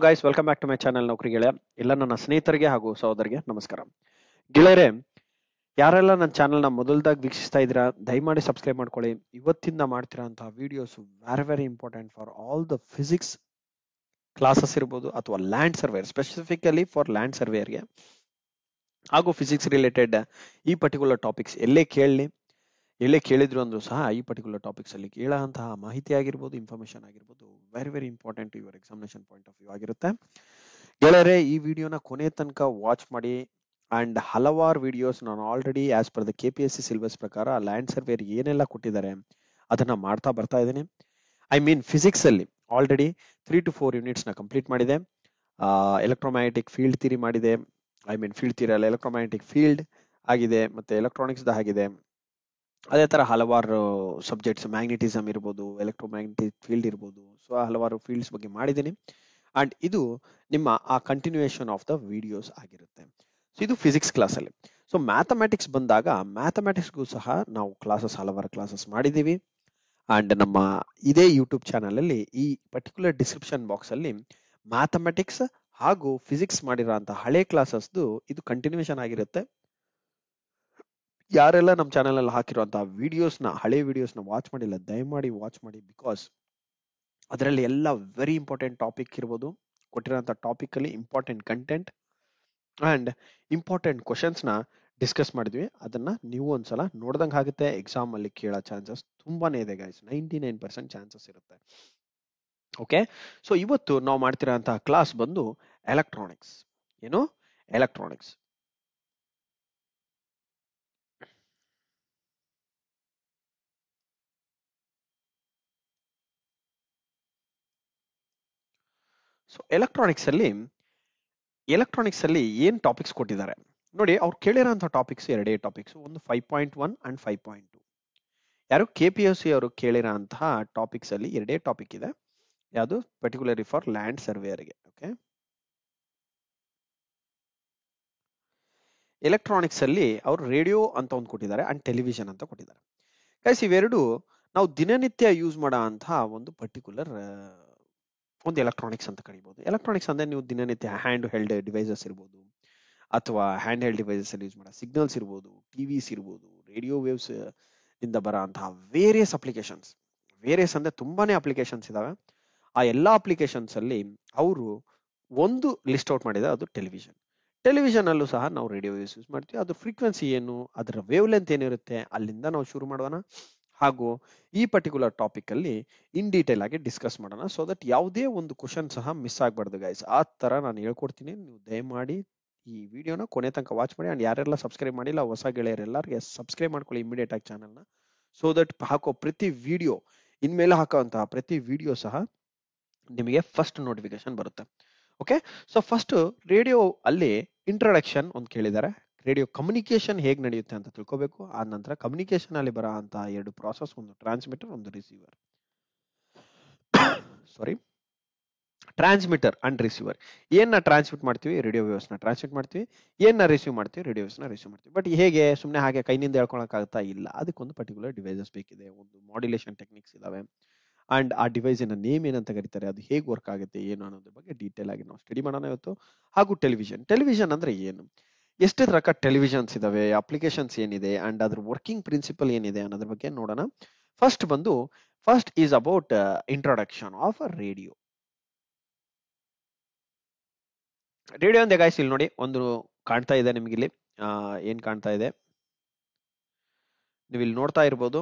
Guys welcome back to my channel ನೌಕರಿ ಗೆಳೆಯ. ಎಲ್ಲ ನನ್ನ ಸ್ನೇಹಿತರಿಗೆ ಹಾಗೂ ಸಹೋದರಿಗೆ ನಮಸ್ಕಾರ. ಗೆಳೆಯರೆ, ಯಾರೆಲ್ಲ ನನ್ನ ಚಾನಲ್ನ ಮೊದಲದಾಗಿ ವೀಕ್ಷಿಸ್ತಾ ಇದ್ದೀರಾ ದಯಮಾಡಿ ಸಬ್ಸ್ಕ್ರೈಬ್ ಮಾಡ್ಕೊಳ್ಳಿ. ಇವತ್ತಿಂದ ಮಾಡ್ತಿರೋಂತಹ videos very important for all the physics classes ಇರ್ಬೋದು ಅಥವಾ land surveyor, specifically for land ಸರ್ವೇರ್ಗೆ ಹಾಗೂ ಫಿಸಿಕ್ಸ್ ರಿಲೇಟೆಡ್ ಈ ಪರ್ಟಿಕ್ಯುಲರ್ ಟಾಪಿಕ್ಸ್ ಎಲ್ಲೇ ಕೇಳಿದ್ರು ಅಂದ್ರೂ ಸಹ ಈ ಪರ್ಟಿಕ್ಯುಲರ್ ಟಾಪಿಕ್ಸ್ ಅಲ್ಲಿ ಕೇಳೋಂತಹ ಮಾಹಿತಿ ಆಗಿರ್ಬೋದು, ಇನ್ಫಾರ್ಮೇಶನ್ ಆಗಿರ್ಬೋದು very important your examination point of view ಆಗಿರುತ್ತೆ. ಗೆಳೆಯರೆ, ಈ ವಿಡಿಯೋನ ಕೊನೆ ತನಕ ವಾಚ್ ಮಾಡಿ. ಅಂಡ್ ಹಲವಾರು ವಿಡಿಯೋಸ್ ನಾನು already as per the KPSC syllabus ಪ್ರಕಾರ ಲ್ಯಾಂಡ್ ಸರ್ವೇರ್ ಏನೆಲ್ಲ ಕೊಟ್ಟಿದ್ದಾರೆ ಅದನ್ನ ಮಾಡ್ತಾ ಬರ್ತಾ ಇದ್ದೀನಿ. ಐ ಮೀನ್ ಫಿಸಿಕ್ಸ್ ಅಲ್ಲಿ ಆಲ್ರೆಡಿ 3 to 4 ಯೂನಿಟ್ಸ್ ನ ಕಂಪ್ಲೀಟ್ ಮಾಡಿದೆ. ಎಲೆಕ್ಟ್ರೋಮ್ಯಾಗ್ನೆಟಿಕ್ ಫೀಲ್ಡ್ ಥಿಯರಿ ಮಾಡಿದೆ. ಐ ಮೀನ್ ಫೀಲ್ಡ್ ಥಿಯರಿ ಅಲ್ಲ, ಎಲೆಕ್ಟ್ರೋಮ್ಯಾಗ್ನೆಟಿಕ್ ಫೀಲ್ಡ್ ಆಗಿದೆ, ಮತ್ತೆ ಎಲೆಕ್ಟ್ರಾನಿಕ್ಸ್ ಆಗಿದೆ. ಅದೇ ತರ ಹಲವಾರು ಸಬ್ಜೆಕ್ಟ್ಸ್, ಮ್ಯಾಗ್ನೆಟಿಸಮ್ ಇರ್ಬೋದು, ಎಲೆಕ್ಟ್ರೋಮ್ಯಾಗ್ನೆಟಿಕ್ ಫೀಲ್ಡ್ ಇರ್ಬೋದು, ಸೊ ಹಲವಾರು ಫೀಲ್ಡ್ಸ್ ಬಗ್ಗೆ ಮಾಡಿದ್ದೀನಿ. ಅಂಡ್ ಇದು ನಿಮ್ಮ ಆ ಕಂಟಿನ್ಯೂಯೇಷನ್ ಆಫ್ ದ ವಿಡಿಯೋಸ್ ಆಗಿರುತ್ತೆ. ಸೊ ಇದು ಫಿಸಿಕ್ಸ್ ಕ್ಲಾಸ್ ಅಲ್ಲಿ. ಸೊ ಮ್ಯಾಥಮೆಟಿಕ್ಸ್ ಬಂದಾಗ ಮ್ಯಾಥಮೆಟಿಕ್ಸ್ಗೂ ಸಹ ನಾವು ಹಲವಾರು ಕ್ಲಾಸಸ್ ಮಾಡಿದ್ದೀವಿ. ಅಂಡ್ ನಮ್ಮ ಇದೇ ಯೂಟ್ಯೂಬ್ ಚಾನಲ್ ಅಲ್ಲಿ ಈ ಪರ್ಟಿಕ್ಯುಲರ್ ಡಿಸ್ಕ್ರಿಪ್ಷನ್ ಬಾಕ್ಸ್ ಅಲ್ಲಿ ಮ್ಯಾಥಮೆಟಿಕ್ಸ್ ಹಾಗೂ ಫಿಸಿಕ್ಸ್ ಮಾಡಿರೋಂತಹ ಹಳೆ ಕ್ಲಾಸಸ್ದು ಇದು ಕಂಟಿನ್ಯೂಯೇಷನ್ ಆಗಿರುತ್ತೆ. ಯಾರೆಲ್ಲ ನಮ್ಮ ಚಾನೆಲ್ ಅಲ್ಲಿ ಹಾಕಿರುವಂತಹ ಹಳೆ ವಿಡಿಯೋಸ್ನ ವಾಚ್ ಮಾಡಿಲ್ಲ ದಯಮಾಡಿ ವಾಚ್ ಮಾಡಿ. ಬಿಕಾಸ್ ಅದರಲ್ಲಿ ಎಲ್ಲ ವೆರಿ ಇಂಪಾರ್ಟೆಂಟ್ ಟಾಪಿಕ್ ಇರ್ಬೋದು, ಕೊಟ್ಟಿರೋಂಥ ಟಾಪಿಕ್ ಅಲ್ಲಿ important content and important questions ನ ಡಿಸ್ಕಸ್ ಮಾಡಿದ್ವಿ. ಅದನ್ನ ನೀವು ಒಂದ್ಸಲ ನೋಡ್ದಂಗೆ ಆಗುತ್ತೆ. ಎಕ್ಸಾಮ್ ಅಲ್ಲಿ ಕೇಳೋ ಚಾನ್ಸಸ್ ತುಂಬಾನೇ ಇದೆ ಗೈಸ್, 99% ಚಾನ್ಸಸ್ ಇರುತ್ತೆ. ಓಕೆ, ಸೊ ಇವತ್ತು ನಾವು ಮಾಡ್ತಿರೋಂತಹ ಕ್ಲಾಸ್ ಬಂದು ಎಲೆಕ್ಟ್ರಾನಿಕ್ಸ್. ಏನು ಎಲೆಕ್ಟ್ರಾನಿಕ್ಸ್. ಸೊ ಎಲೆಕ್ಟ್ರಾನಿಕ್ಸ್ ಅಲ್ಲಿ ಏನ್ ಟಾಪಿಕ್ಸ್ ಕೊಟ್ಟಿದ್ದಾರೆ ನೋಡಿ. ಅವ್ರು ಕೇಳಿರೋಂಥ ಟಾಪಿಕ್ಸ್ ಎರಡೇ ಟಾಪಿಕ್ಸ್, ಒಂದು 5.1 ಅಂಡ್ 5.2. ಯಾರು KPSC ಅವರು ಕೇಳಿರೋಂತಹ ಟಾಪಿಕ್ಸ್ ಅಲ್ಲಿ ಎರಡೇ ಟಾಪಿಕ್ ಇದೆ. ಯಾವುದು ಪರ್ಟಿಕ್ಯುಲರ್ಲಿ ಫಾರ್ ಲ್ಯಾಂಡ್ ಸರ್ವೇಯರ್ಗೆ. ಓಕೆ, ಎಲೆಕ್ಟ್ರಾನಿಕ್ಸ್ ಅಲ್ಲಿ ಅವರು ರೇಡಿಯೋ ಅಂತ ಒಂದು ಕೊಟ್ಟಿದ್ದಾರೆ ಅಂಡ್ ಟೆಲಿವಿಷನ್ ಅಂತ ಕೊಟ್ಟಿದ್ದಾರೆ. ಗೈಸ್, ಇವೆರಡು ನಾವು ದಿನನಿತ್ಯ ಯೂಸ್ ಮಾಡೋ ಅಂತಹ ಒಂದು ಪರ್ಟಿಕ್ಯುಲರ್ ಒಂದು ಎಲೆಕ್ಟ್ರಾನಿಕ್ಸ್ ಅಂತ ಕರಿಬಹುದು. ಎಲೆಕ್ಟ್ರಾನಿಕ್ಸ್ ಅಂದ್ರೆ ನೀವು ದಿನನಿತ್ಯ ಹ್ಯಾಂಡ್ ಹೆಲ್ಡ್ ಡಿವೈಸಸ್ ಇರ್ಬೋದು, ಅಥವಾ ಹ್ಯಾಂಡ್ ಹೆಲ್ಡ್ ಡಿವೈಸಸ್ ಅಲ್ಲಿ ಯೂಸ್ ಮಾಡೋ ಸಿಗ್ನಲ್ಸ್ ಇರ್ಬೋದು, ಟಿವಿಸ್ ಇರ್ಬೋದು, ರೇಡಿಯೋ ವೇವ್ಸ್ ಇಂದ ಬರೋ ಅಂತಹ ವೇರಿಯಸ್ ಅಪ್ಲಿಕೇಶನ್ಸ್. ವೇರಿಯಸ್ ಅಂದ್ರೆ ತುಂಬಾನೇ ಅಪ್ಲಿಕೇಶನ್ಸ್ ಇದಾವೆ. ಆ ಎಲ್ಲಾ ಅಪ್ಲಿಕೇಶನ್ಸ್ ಅಲ್ಲಿ ಅವರು ಒಂದು ಲಿಸ್ಟ್ ಔಟ್ ಮಾಡಿದ್ರೆ ಅದು ಟೆಲಿವಿಷನ್. ಟೆಲಿವಿಷನ್ ಅಲ್ಲೂ ಸಹ ನಾವು ರೇಡಿಯೋ ವೇವ್ಸ್ ಯೂಸ್ ಮಾಡ್ತೀವಿ. ಅದು ಫ್ರೀಕ್ವೆನ್ಸಿ ಏನು, ಅದರ ವೇವ್ ಲೆಂತ್ ಏನಿರುತ್ತೆ ಅಲ್ಲಿಂದ ನಾವು ಶುರು ಮಾಡೋಣ. ಹಾಗೂ ಈ ಪರ್ಟಿಕ್ಯುಲರ್ ಟಾಪಿಕ್ ಅಲ್ಲಿ ಇನ್ ಡೀಟೇಲ್ ಆಗಿ ಡಿಸ್ಕಸ್ ಮಾಡೋಣ. ಸೊ ದಟ್ ಯಾವುದೇ ಒಂದು ಕ್ವಶನ್ ಸಹ ಮಿಸ್ ಆಗ್ಬಾರ್ದು ಗೈಸ್. ಆ ತರ ನಾನು ಹೇಳ್ಕೊಡ್ತೀನಿ. ನೀವು ದಯಮಾಡಿ ಈ ವಿಡಿಯೋನ ಕೊನೆ ತನಕ ವಾಚ್ ಮಾಡಿ. ಅಂಡ್ ಯಾರೆಲ್ಲ ಸಬ್ಸ್ಕ್ರೈಬ್ ಮಾಡಿಲ್ಲ ಹೊಸ ಗೆಳೆಯರೆಲ್ಲರಿಗೆ ಸಬ್ಸ್ಕ್ರೈಬ್ ಮಾಡ್ಕೊಳ್ಳಿ ಇಮಿಡಿಯೇಟ್ ಆಗಿ ಚಾನಲ್ನ. ಸೊ ದಟ್ ಹಾಕೋ ಪ್ರತಿ ವಿಡಿಯೋ, ಇನ್ಮೇಲೆ ಹಾಕುವಂತಹ ಪ್ರತಿ ವಿಡಿಯೋ ಸಹ ನಿಮಗೆ ಫಸ್ಟ್ ನೋಟಿಫಿಕೇಶನ್ ಬರುತ್ತೆ. ಓಕೆ, ಸೊ ಫಸ್ಟ್ ರೇಡಿಯೋ ಅಲ್ಲಿ ಇಂಟ್ರೊಡಕ್ಷನ್ ಒಂದು ಕೇಳಿದ್ದಾರೆ. ರೇಡಿಯೋ ಕಮ್ಯುನಿಕೇಶನ್ ಹೇಗೆ ನಡೆಯುತ್ತೆ ಅಂತ ತಿಳ್ಕೋಬೇಕು. ಆ ನಂತರ ಕಮ್ಯುನಿಕೇಶನ್ ಅಲ್ಲಿ ಬರೋ ಅಂತ ಎರಡು ಪ್ರಾಸೆಸ್, ಒಂದು ಟ್ರಾನ್ಸ್ಮಿಟರ್, ಒಂದು receiver. Sorry, transmitter and receiver. ಏನ ಟ್ರಾನ್ಸ್ಮಿಟ್ ಮಾಡ್ತೀವಿ, ರೇಡಿಯೋ ವೇವ್ಸ್ ನ ಟ್ರಾನ್ಸ್ಮಿಟ್ ಮಾಡ್ತೀವಿ. ಏನ ರಿಸೀವ್ ಮಾಡ್ತೀವಿ, ರೇಡಿಯೋ ವೇವ್ಸ್ ನ ರಿಸೀವ್ ಮಾಡ್ತೀವಿ. ಬಟ್ ಹೇಗೆ ಸುಮ್ಮನೆ ಹಾಗೆ ಕೈನಿಂದ ಹೇಳ್ಕೊಳಕ್ಕಾಗ್ತಾ ಇಲ್ಲ. ಅದಕ್ಕೊಂದು ಪರ್ಟಿಕ್ಯುಲರ್ ಡಿವೈಸಸ್ ಬೇಕಿದೆ, ಒಂದು ಮಾಡ್ಯುಲೇಷನ್ ಟೆಕ್ನಿಕ್ಸ್ ಇದಾವೆ. ಅಂಡ್ ಆ ಡಿವೈಸಿನ ನೇಮ್ ಏನಂತ ಕರೀತಾರೆ, ಅದು ಹೇಗೆ ವರ್ಕ್ ಆಗುತ್ತೆ ಏನು ಅನ್ನೋದ್ರ ಬಗ್ಗೆ ಡೀಟೇಲ್ ಆಗಿ ನಾವು ಸ್ಟಡಿ ಮಾಡೋಣ ಇವತ್ತು. ಹಾಗೂ ಟೆಲಿವಿಷನ್ ಅಂದ್ರೆ ಏನು, ಎಷ್ಟು ರಕ ಟೆಲಿವಿಷನ್ಸ್ ಇದಾವೆ, ಅಪ್ಲಿಕೇಶನ್ಸ್ ಏನಿದೆ, ಅಂಡ್ ಅದ್ರ ವರ್ಕಿಂಗ್ ಪ್ರಿನ್ಸಿಪಲ್ ಏನಿದೆ ಅನ್ನೋದ್ರ ಬಗ್ಗೆ ನೋಡೋಣ. First is about introduction of radio. Radio ಅಂದ್ರೆ ಗಾಯ್ಸ್ ಇಲ್ಲಿ ನೋಡಿ, ಒಂದು ಕಾಣ್ತಾ ಇದೆ ನಿಮ್ಗೆ ಇಲ್ಲಿ. ಏನ್ ಕಾಣ್ತಾ ಇದೆ ನೀವು ಇಲ್ಲಿ ನೋಡ್ತಾ ಇರ್ಬೋದು.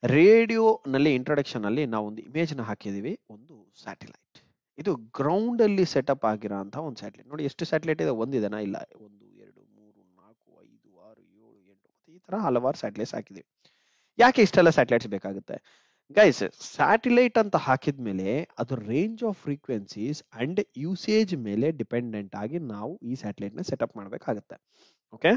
ರೇಡಿಯೋ ನಲ್ಲಿ ಇಂಟ್ರೊಡಕ್ಷನ್ ಅಲ್ಲಿ ನಾವು ಒಂದು ಇಮೇಜ್ ನ ಹಾಕಿದೀವಿ, ಒಂದು ಸ್ಯಾಟಲೈಟ್. ಇದು ಗ್ರೌಂಡ್ ಅಲ್ಲಿ ಸೆಟಪ್ ಆಗಿರೋಂತ ಒಂದು ಸ್ಯಾಟಲೈಟ್. ನೋಡಿ ಎಷ್ಟು ಸ್ಯಾಟಲೈಟ್ ಇದೆ, ಒಂದಿದೆನಾ, ಇಲ್ಲ, 1 2 3 4 5 6 7 8 ಈ ತರ ಹಲವಾರು ಸ್ಯಾಟಲೈಟ್ಸ್ ಹಾಕಿದೀವಿ. ಯಾಕೆ ಇಷ್ಟೆಲ್ಲ ಸ್ಯಾಟಲೈಟ್ಸ್ ಬೇಕಾಗುತ್ತೆ ಗೈಸ್? ಸ್ಯಾಟಲೈಟ್ ಅಂತ ಹಾಕಿದ್ಮೇಲೆ ಅದು range of frequencies and usage ಮೇಲೆ ಡಿಪೆಂಡೆಂಟ್ ಆಗಿ ನಾವು ಈ ಸ್ಯಾಟಲೈಟ್ ನ ಸೆಟಪ್ ಮಾಡ್ಬೇಕಾಗುತ್ತೆ. ಓಕೆ,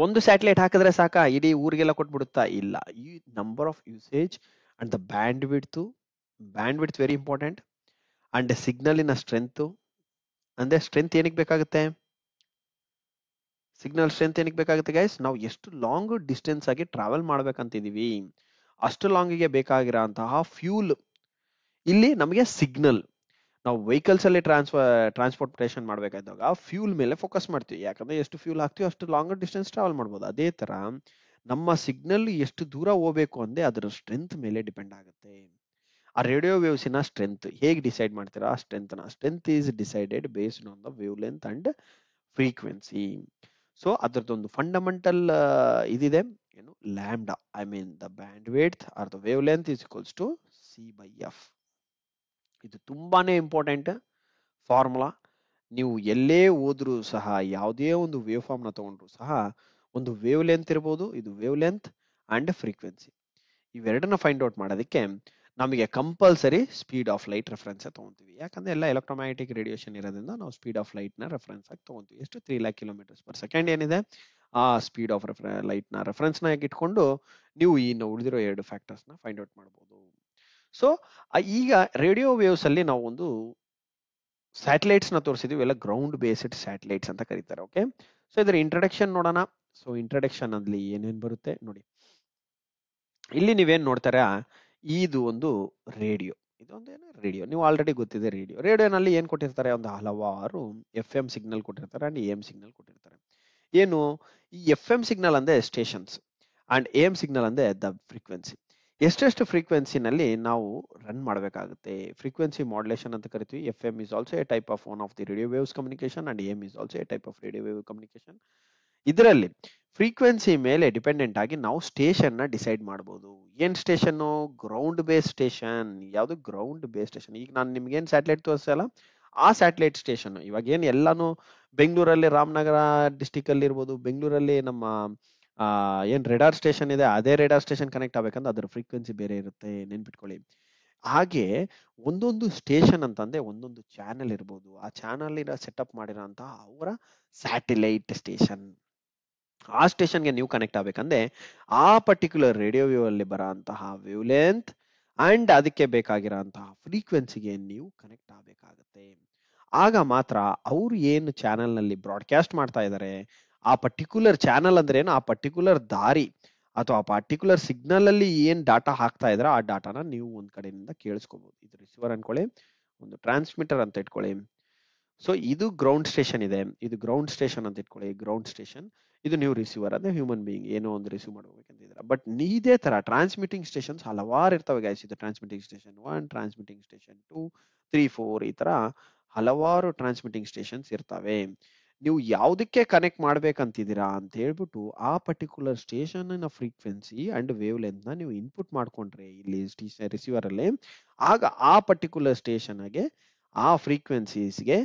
ಒಂದು ಸ್ಯಾಟಲೈಟ್ ಹಾಕಿದ್ರೆ ಸಾಕ ಇಡೀ ಊರಿಗೆಲ್ಲ ಕೊಟ್ಬಿಡುತ್ತಾ? ಇಲ್ಲ. ಈ number of usage and the bandwidth very important. And ಸಿಗ್ನಲಿನ ಸ್ಟ್ರೆಂತ್, ಅಂದ್ರೆ ಸ್ಟ್ರೆಂತ್ ಏನಕ್ಕೆ ಬೇಕಾಗುತ್ತೆ, ಸಿಗ್ನಲ್ ಸ್ಟ್ರೆಂತ್ ಏನಕ್ಕೆ ಬೇಕಾಗುತ್ತೆ ಗೈಸ್? ನಾವು ಎಷ್ಟು ಲಾಂಗ್ ಡಿಸ್ಟೆನ್ಸ್ ಆಗಿ ಟ್ರಾವೆಲ್ ಮಾಡ್ಬೇಕಂತಿದೀವಿ ಅಷ್ಟು ಲಾಂಗಿಗೆ ಬೇಕಾಗಿರೋ ಅಂತಹ ಫ್ಯೂಲ್ ಇಲ್ಲಿ ನಮಗೆ ಸಿಗ್ನಲ್. ನಾವು ವೆಹಿಕಲ್ಸ್ ಅಲ್ಲಿ ಟ್ರಾನ್ಸ್ಪೋರ್ಟೇಷನ್ ಮಾಡ್ಬೇಕಾದಾಗ ಫ್ಯೂಲ್ ಮೇಲೆ ಫೋಕಸ್ ಮಾಡ್ತೀವಿ, ಯಾಕಂದ್ರೆ ಎಷ್ಟು ಫ್ಯೂಲ್ ಹಾಕ್ತೀವಿ ಅಷ್ಟು ಲಾಂಗರ್ ಡಿಸ್ಟೆನ್ಸ್ ಟ್ರಾವೆಲ್ ಮಾಡ್ಬೋದು. ಅದೇ ತರ ನಮ್ಮ ಸಿಗ್ನಲ್ ಎಷ್ಟು ದೂರ ಹೋಗ್ಬೇಕು ಅಂದ್ರೆ ಅದರ ಸ್ಟ್ರೆಂತ್ ಮೇಲೆ ಡಿಪೆಂಡ್ ಆಗುತ್ತೆ. ಆ ರೇಡಿಯೋ ವೇವ್ಸಿನ ಸ್ಟ್ರೆಂತ್ ಹೇಗೆ ಡಿಸೈಡ್ ಮಾಡ್ತೀರಾ? ಆ strength is decided based on the wavelength and frequency. So ಅದರದೊಂದು ಫಂಡಮೆಂಟಲ್ ಇದಿದೆ, ಏನು, lambda, I mean the bandwidth or the wavelength is equals to C/F. ಇದು ತುಂಬಾನೇ ಇಂಪಾರ್ಟೆಂಟ್ ಫಾರ್ಮುಲಾ. ನೀವು ಎಲ್ಲೇ ಹೋದ್ರೂ ಸಹ ಯಾವುದೇ ಒಂದು ವೇವ್ ಫಾರ್ಮ್ ನ ತಗೊಂಡ್ರು ಸಹ ಒಂದು ವೇವ್ ಲೆಂತ್ ಇರ್ಬೋದು, ಇದು ವೇವ್ ಲೆಂತ್ ಅಂಡ್ ಫ್ರೀಕ್ವೆನ್ಸಿ, ಇವೆರಡನ್ನ ಫೈಂಡ್ ಔಟ್ ಮಾಡೋದಕ್ಕೆ ನಮಗೆ compulsory speed of light reference ತಗೊಂತೀವಿ. ಯಾಕಂದ್ರೆ ಎಲ್ಲ ಎಲೆಕ್ಟ್ರೋಮ್ಯಾಗ್ನೆಟಿಕ್ ರೇಡಿಯೇಷನ್ ಇರೋದ್ರಿಂದ ನಾವು ಸ್ಪೀಡ್ ಆಫ್ ಲೈಟ್ ನ ರೆಫರೆನ್ಸ್ ಆಗಿ ತಗೊಂತೀವಿ. ಎಷ್ಟು? 3 lakh km/s ಏನಿದೆ, ಆ ಸ್ಪೀಡ್ ಆಫ್ ಲೈಟ್ ನ ರೆಫರೆನ್ಸ್ ನ ಇಟ್ಕೊಂಡು ನೀವು ಇನ್ನು ಉಳಿದಿರೋ ಎರಡು ಫ್ಯಾಕ್ಟರ್ಸ್ ನ ಫೈಂಡ್ ಔಟ್ ಮಾಡಬಹುದು. ಸೊ ಈಗ ರೇಡಿಯೋ ವೇವ್ಸ್ ಅಲ್ಲಿ ನಾವು ಒಂದು ಸ್ಯಾಟಲೈಟ್ಸ್ ನ ತೋರಿಸಿದೀವಿ, ಎಲ್ಲ ಗ್ರೌಂಡ್ ಬೇಸ್ಡ್ ಸ್ಯಾಟಲೈಟ್ಸ್ ಅಂತ ಕರೀತಾರೆ. ಓಕೆ, ಸೊ ಇದರ ಇಂಟ್ರಡಕ್ಷನ್ ನೋಡೋಣ. ಸೊ ಇಂಟ್ರಡಕ್ಷನ್ ಅಲ್ಲಿ ಏನೇನ್ ಬರುತ್ತೆ ನೋಡಿ. ಇಲ್ಲಿ ನೀವೇನ್ ನೋಡ್ತಾರಾ, ಇದು ಒಂದು ರೇಡಿಯೋ, ಇದೊಂದೇನು ರೇಡಿಯೋ, ನೀವು ಆಲ್ರೆಡಿ ಗೊತ್ತಿದೆ. ರೇಡಿಯೋನಲ್ಲಿ ಏನ್ ಕೊಟ್ಟಿರ್ತಾರೆ, ಒಂದು ಹಲವಾರು FM ಸಿಗ್ನಲ್ ಕೊಟ್ಟಿರ್ತಾರೆ ಅಂಡ್ AM ಸಿಗ್ನಲ್ ಕೊಟ್ಟಿರ್ತಾರೆ. ಏನು, ಈ FM ಸಿಗ್ನಲ್ ಅಂದ್ರೆ ಸ್ಟೇಷನ್ಸ್ ಅಂಡ್ AM ಸಿಗ್ನಲ್ ಅಂದ್ರೆ ದ ಫ್ರೀಕ್ವೆನ್ಸಿ. ಎಷ್ಟೆಷ್ಟು ಫ್ರೀಕ್ವೆನ್ಸಿನಲ್ಲಿ ನಾವು ರನ್ ಮಾಡಬೇಕಾಗುತ್ತೆ, ಫ್ರೀಕ್ವೆನ್ಸಿ ಮಾಡ್ಯುಲೇಷನ್ ಅಂತ ಕರಿತೀವಿ. FM is also a type of one of the radio waves communication and AM is also a type of radio wave communication. ಇದರಲ್ಲಿ frequency ಮೇಲೆ dependent ಆಗಿ ನಾವು ಸ್ಟೇಷನ್ ನ ಡಿಸೈಡ್ ಮಾಡಬಹುದು. ಏನ್ ಸ್ಟೇಷನ್? Ground base station. ಯಾವುದು? Ground base station. ಈಗ ನಾನು ನಿಮ್ಗೆ ಏನ್ ಸ್ಯಾಟಲೈಟ್ ತೋರಿಸಲ್ಲ, ಆ ಸ್ಯಾಟಲೈಟ್ ಸ್ಟೇಷನ್ ಇವಾಗ ಏನ್ ಎಲ್ಲಾನು ಬೆಂಗಳೂರಲ್ಲಿ ರಾಮನಗರ ಡಿಸ್ಟಿಕ್ ಅಲ್ಲಿ ಇರ್ಬೋದು, ಬೆಂಗಳೂರಲ್ಲಿ ನಮ್ಮ ಏನ್ ರೇಡಾರ್ ಸ್ಟೇಷನ್ ಇದೆ, ಅದೇ ರೇಡಾರ್ ಸ್ಟೇಷನ್ ಕನೆಕ್ಟ್ ಆಗ್ಬೇಕಂದ್ರೆ ಅದರ ಫ್ರೀಕ್ವೆನ್ಸಿ ಬೇರೆ ಇರುತ್ತೆ, ನೆನ್ಪಿಟ್ಕೊಳ್ಳಿ. ಹಾಗೆ ಒಂದೊಂದು ಸ್ಟೇಷನ್ ಅಂತಂದ್ರೆ ಒಂದೊಂದು ಚಾನೆಲ್ ಇರ್ಬೋದು, ಆ ಚಾನೆಲ್ ಸೆಟಪ್ ಮಾಡಿರೋಂತಹ ಅವರ ಸ್ಯಾಟಲೈಟ್ ಸ್ಟೇಷನ್. ಆ ಸ್ಟೇಷನ್ಗೆ ನೀವು ಕನೆಕ್ಟ್ ಆಗ್ಬೇಕಂದ್ರೆ ಆ ಪರ್ಟಿಕ್ಯುಲರ್ ರೇಡಿಯೋ ವೇವ್ ಅಲ್ಲಿ ಬರೋಂತಹ ವೇವ್ ಲೆಂತ್ ಅಂಡ್ ಅದಕ್ಕೆ ಬೇಕಾಗಿರೋಂತಹ ಫ್ರೀಕ್ವೆನ್ಸಿಗೆ ನೀವು ಕನೆಕ್ಟ್ ಆಗ್ಬೇಕಾಗತ್ತೆ. ಆಗ ಮಾತ್ರ ಅವರು ಏನು ಚಾನೆಲ್ ನಲ್ಲಿ ಬ್ರಾಡ್ಕಾಸ್ಟ್ ಮಾಡ್ತಾ ಇದ್ದಾರೆ, ಆ ಪರ್ಟಿಕ್ಯುಲರ್ ಚಾನೆಲ್ ಅಂದ್ರೆ ಏನು, ಆ ಪರ್ಟಿಕ್ಯುಲರ್ ದಾರಿ ಅಥವಾ ಆ ಪರ್ಟಿಕ್ಯುಲರ್ ಸಿಗ್ನಲ್ ಅಲ್ಲಿ ಏನ್ ಡಾಟಾ ಹಾಕ್ತಾ ಇದ್ರೆ ಆ ಡಾಟಾನ ನೀವು ಒಂದ್ ಕಡೆಯಿಂದ ಕೇಳಿಸ್ಕೋಬಹುದು. ಇದು ರಿಸೀವರ್ ಅನ್ಕೊಳ್ಳಿ, ಒಂದು ಟ್ರಾನ್ಸ್ಮಿಟರ್ ಅಂತ ಇಟ್ಕೊಳ್ಳಿ. ಸೊ ಇದು ಗ್ರೌಂಡ್ ಸ್ಟೇಷನ್ ಇದೆ, ಇದು ಗ್ರೌಂಡ್ ಸ್ಟೇಷನ್ ಅಂತ ಇಟ್ಕೊಳ್ಳಿ, ಗ್ರೌಂಡ್ ಸ್ಟೇಷನ್. ಇದು ನೀವು ರಿಸೀವರ್ ಅಂದ್ರೆ ಹ್ಯೂಮನ್ ಬೀಯಿಂಗ್ ಏನೋ ಒಂದು ರಿಸೀವ್ ಮಾಡ್ಬೇಕಂತ ಇದ್ದೀರಾ. ಬಟ್ ಇದೇ ತರ ಟ್ರಾನ್ಸ್ಮಿಟಿಂಗ್ ಸ್ಟೇಷನ್ಸ್ ಹಲವಾರು ಇರ್ತವೆ ಗೈಸ್. ಇದು ಟ್ರಾನ್ಸ್ಮಿಟಿಂಗ್ ಸ್ಟೇಷನ್ 1, ಟ್ರಾನ್ಸ್ಮಿಟಿಂಗ್ ಸ್ಟೇಷನ್ 2, 3, 4, ಈ ತರ ಹಲವಾರು ಟ್ರಾನ್ಸ್ಮಿಟಿಂಗ್ ಸ್ಟೇಷನ್ಸ್ ಇರ್ತವೆ. ನೀವು ಯಾವುದಕ್ಕೆ ಕನೆಕ್ಟ್ ಮಾಡ್ಬೇಕಂತಿದ್ದೀರಾ ಅಂತ ಹೇಳ್ಬಿಟ್ಟು ಆ ಪರ್ಟಿಕ್ಯುಲರ್ ಸ್ಟೇಷನ್ ನ ಫ್ರೀಕ್ವೆನ್ಸಿ ಅಂಡ್ ವೇವ್ ಲೆಂತ್ ನ ನೀವು ಇನ್ಪುಟ್ ಮಾಡ್ಕೊಂಡ್ರೆ ಇಲ್ಲಿ ರಿಸೀವರ್ ಅಲ್ಲಿ, ಆಗ ಆ ಪರ್ಟಿಕ್ಯುಲರ್ ಸ್ಟೇಷನ್ ಗೆ ಆ ಫ್ರೀಕ್ವೆನ್ಸೀಸ್ಗೆ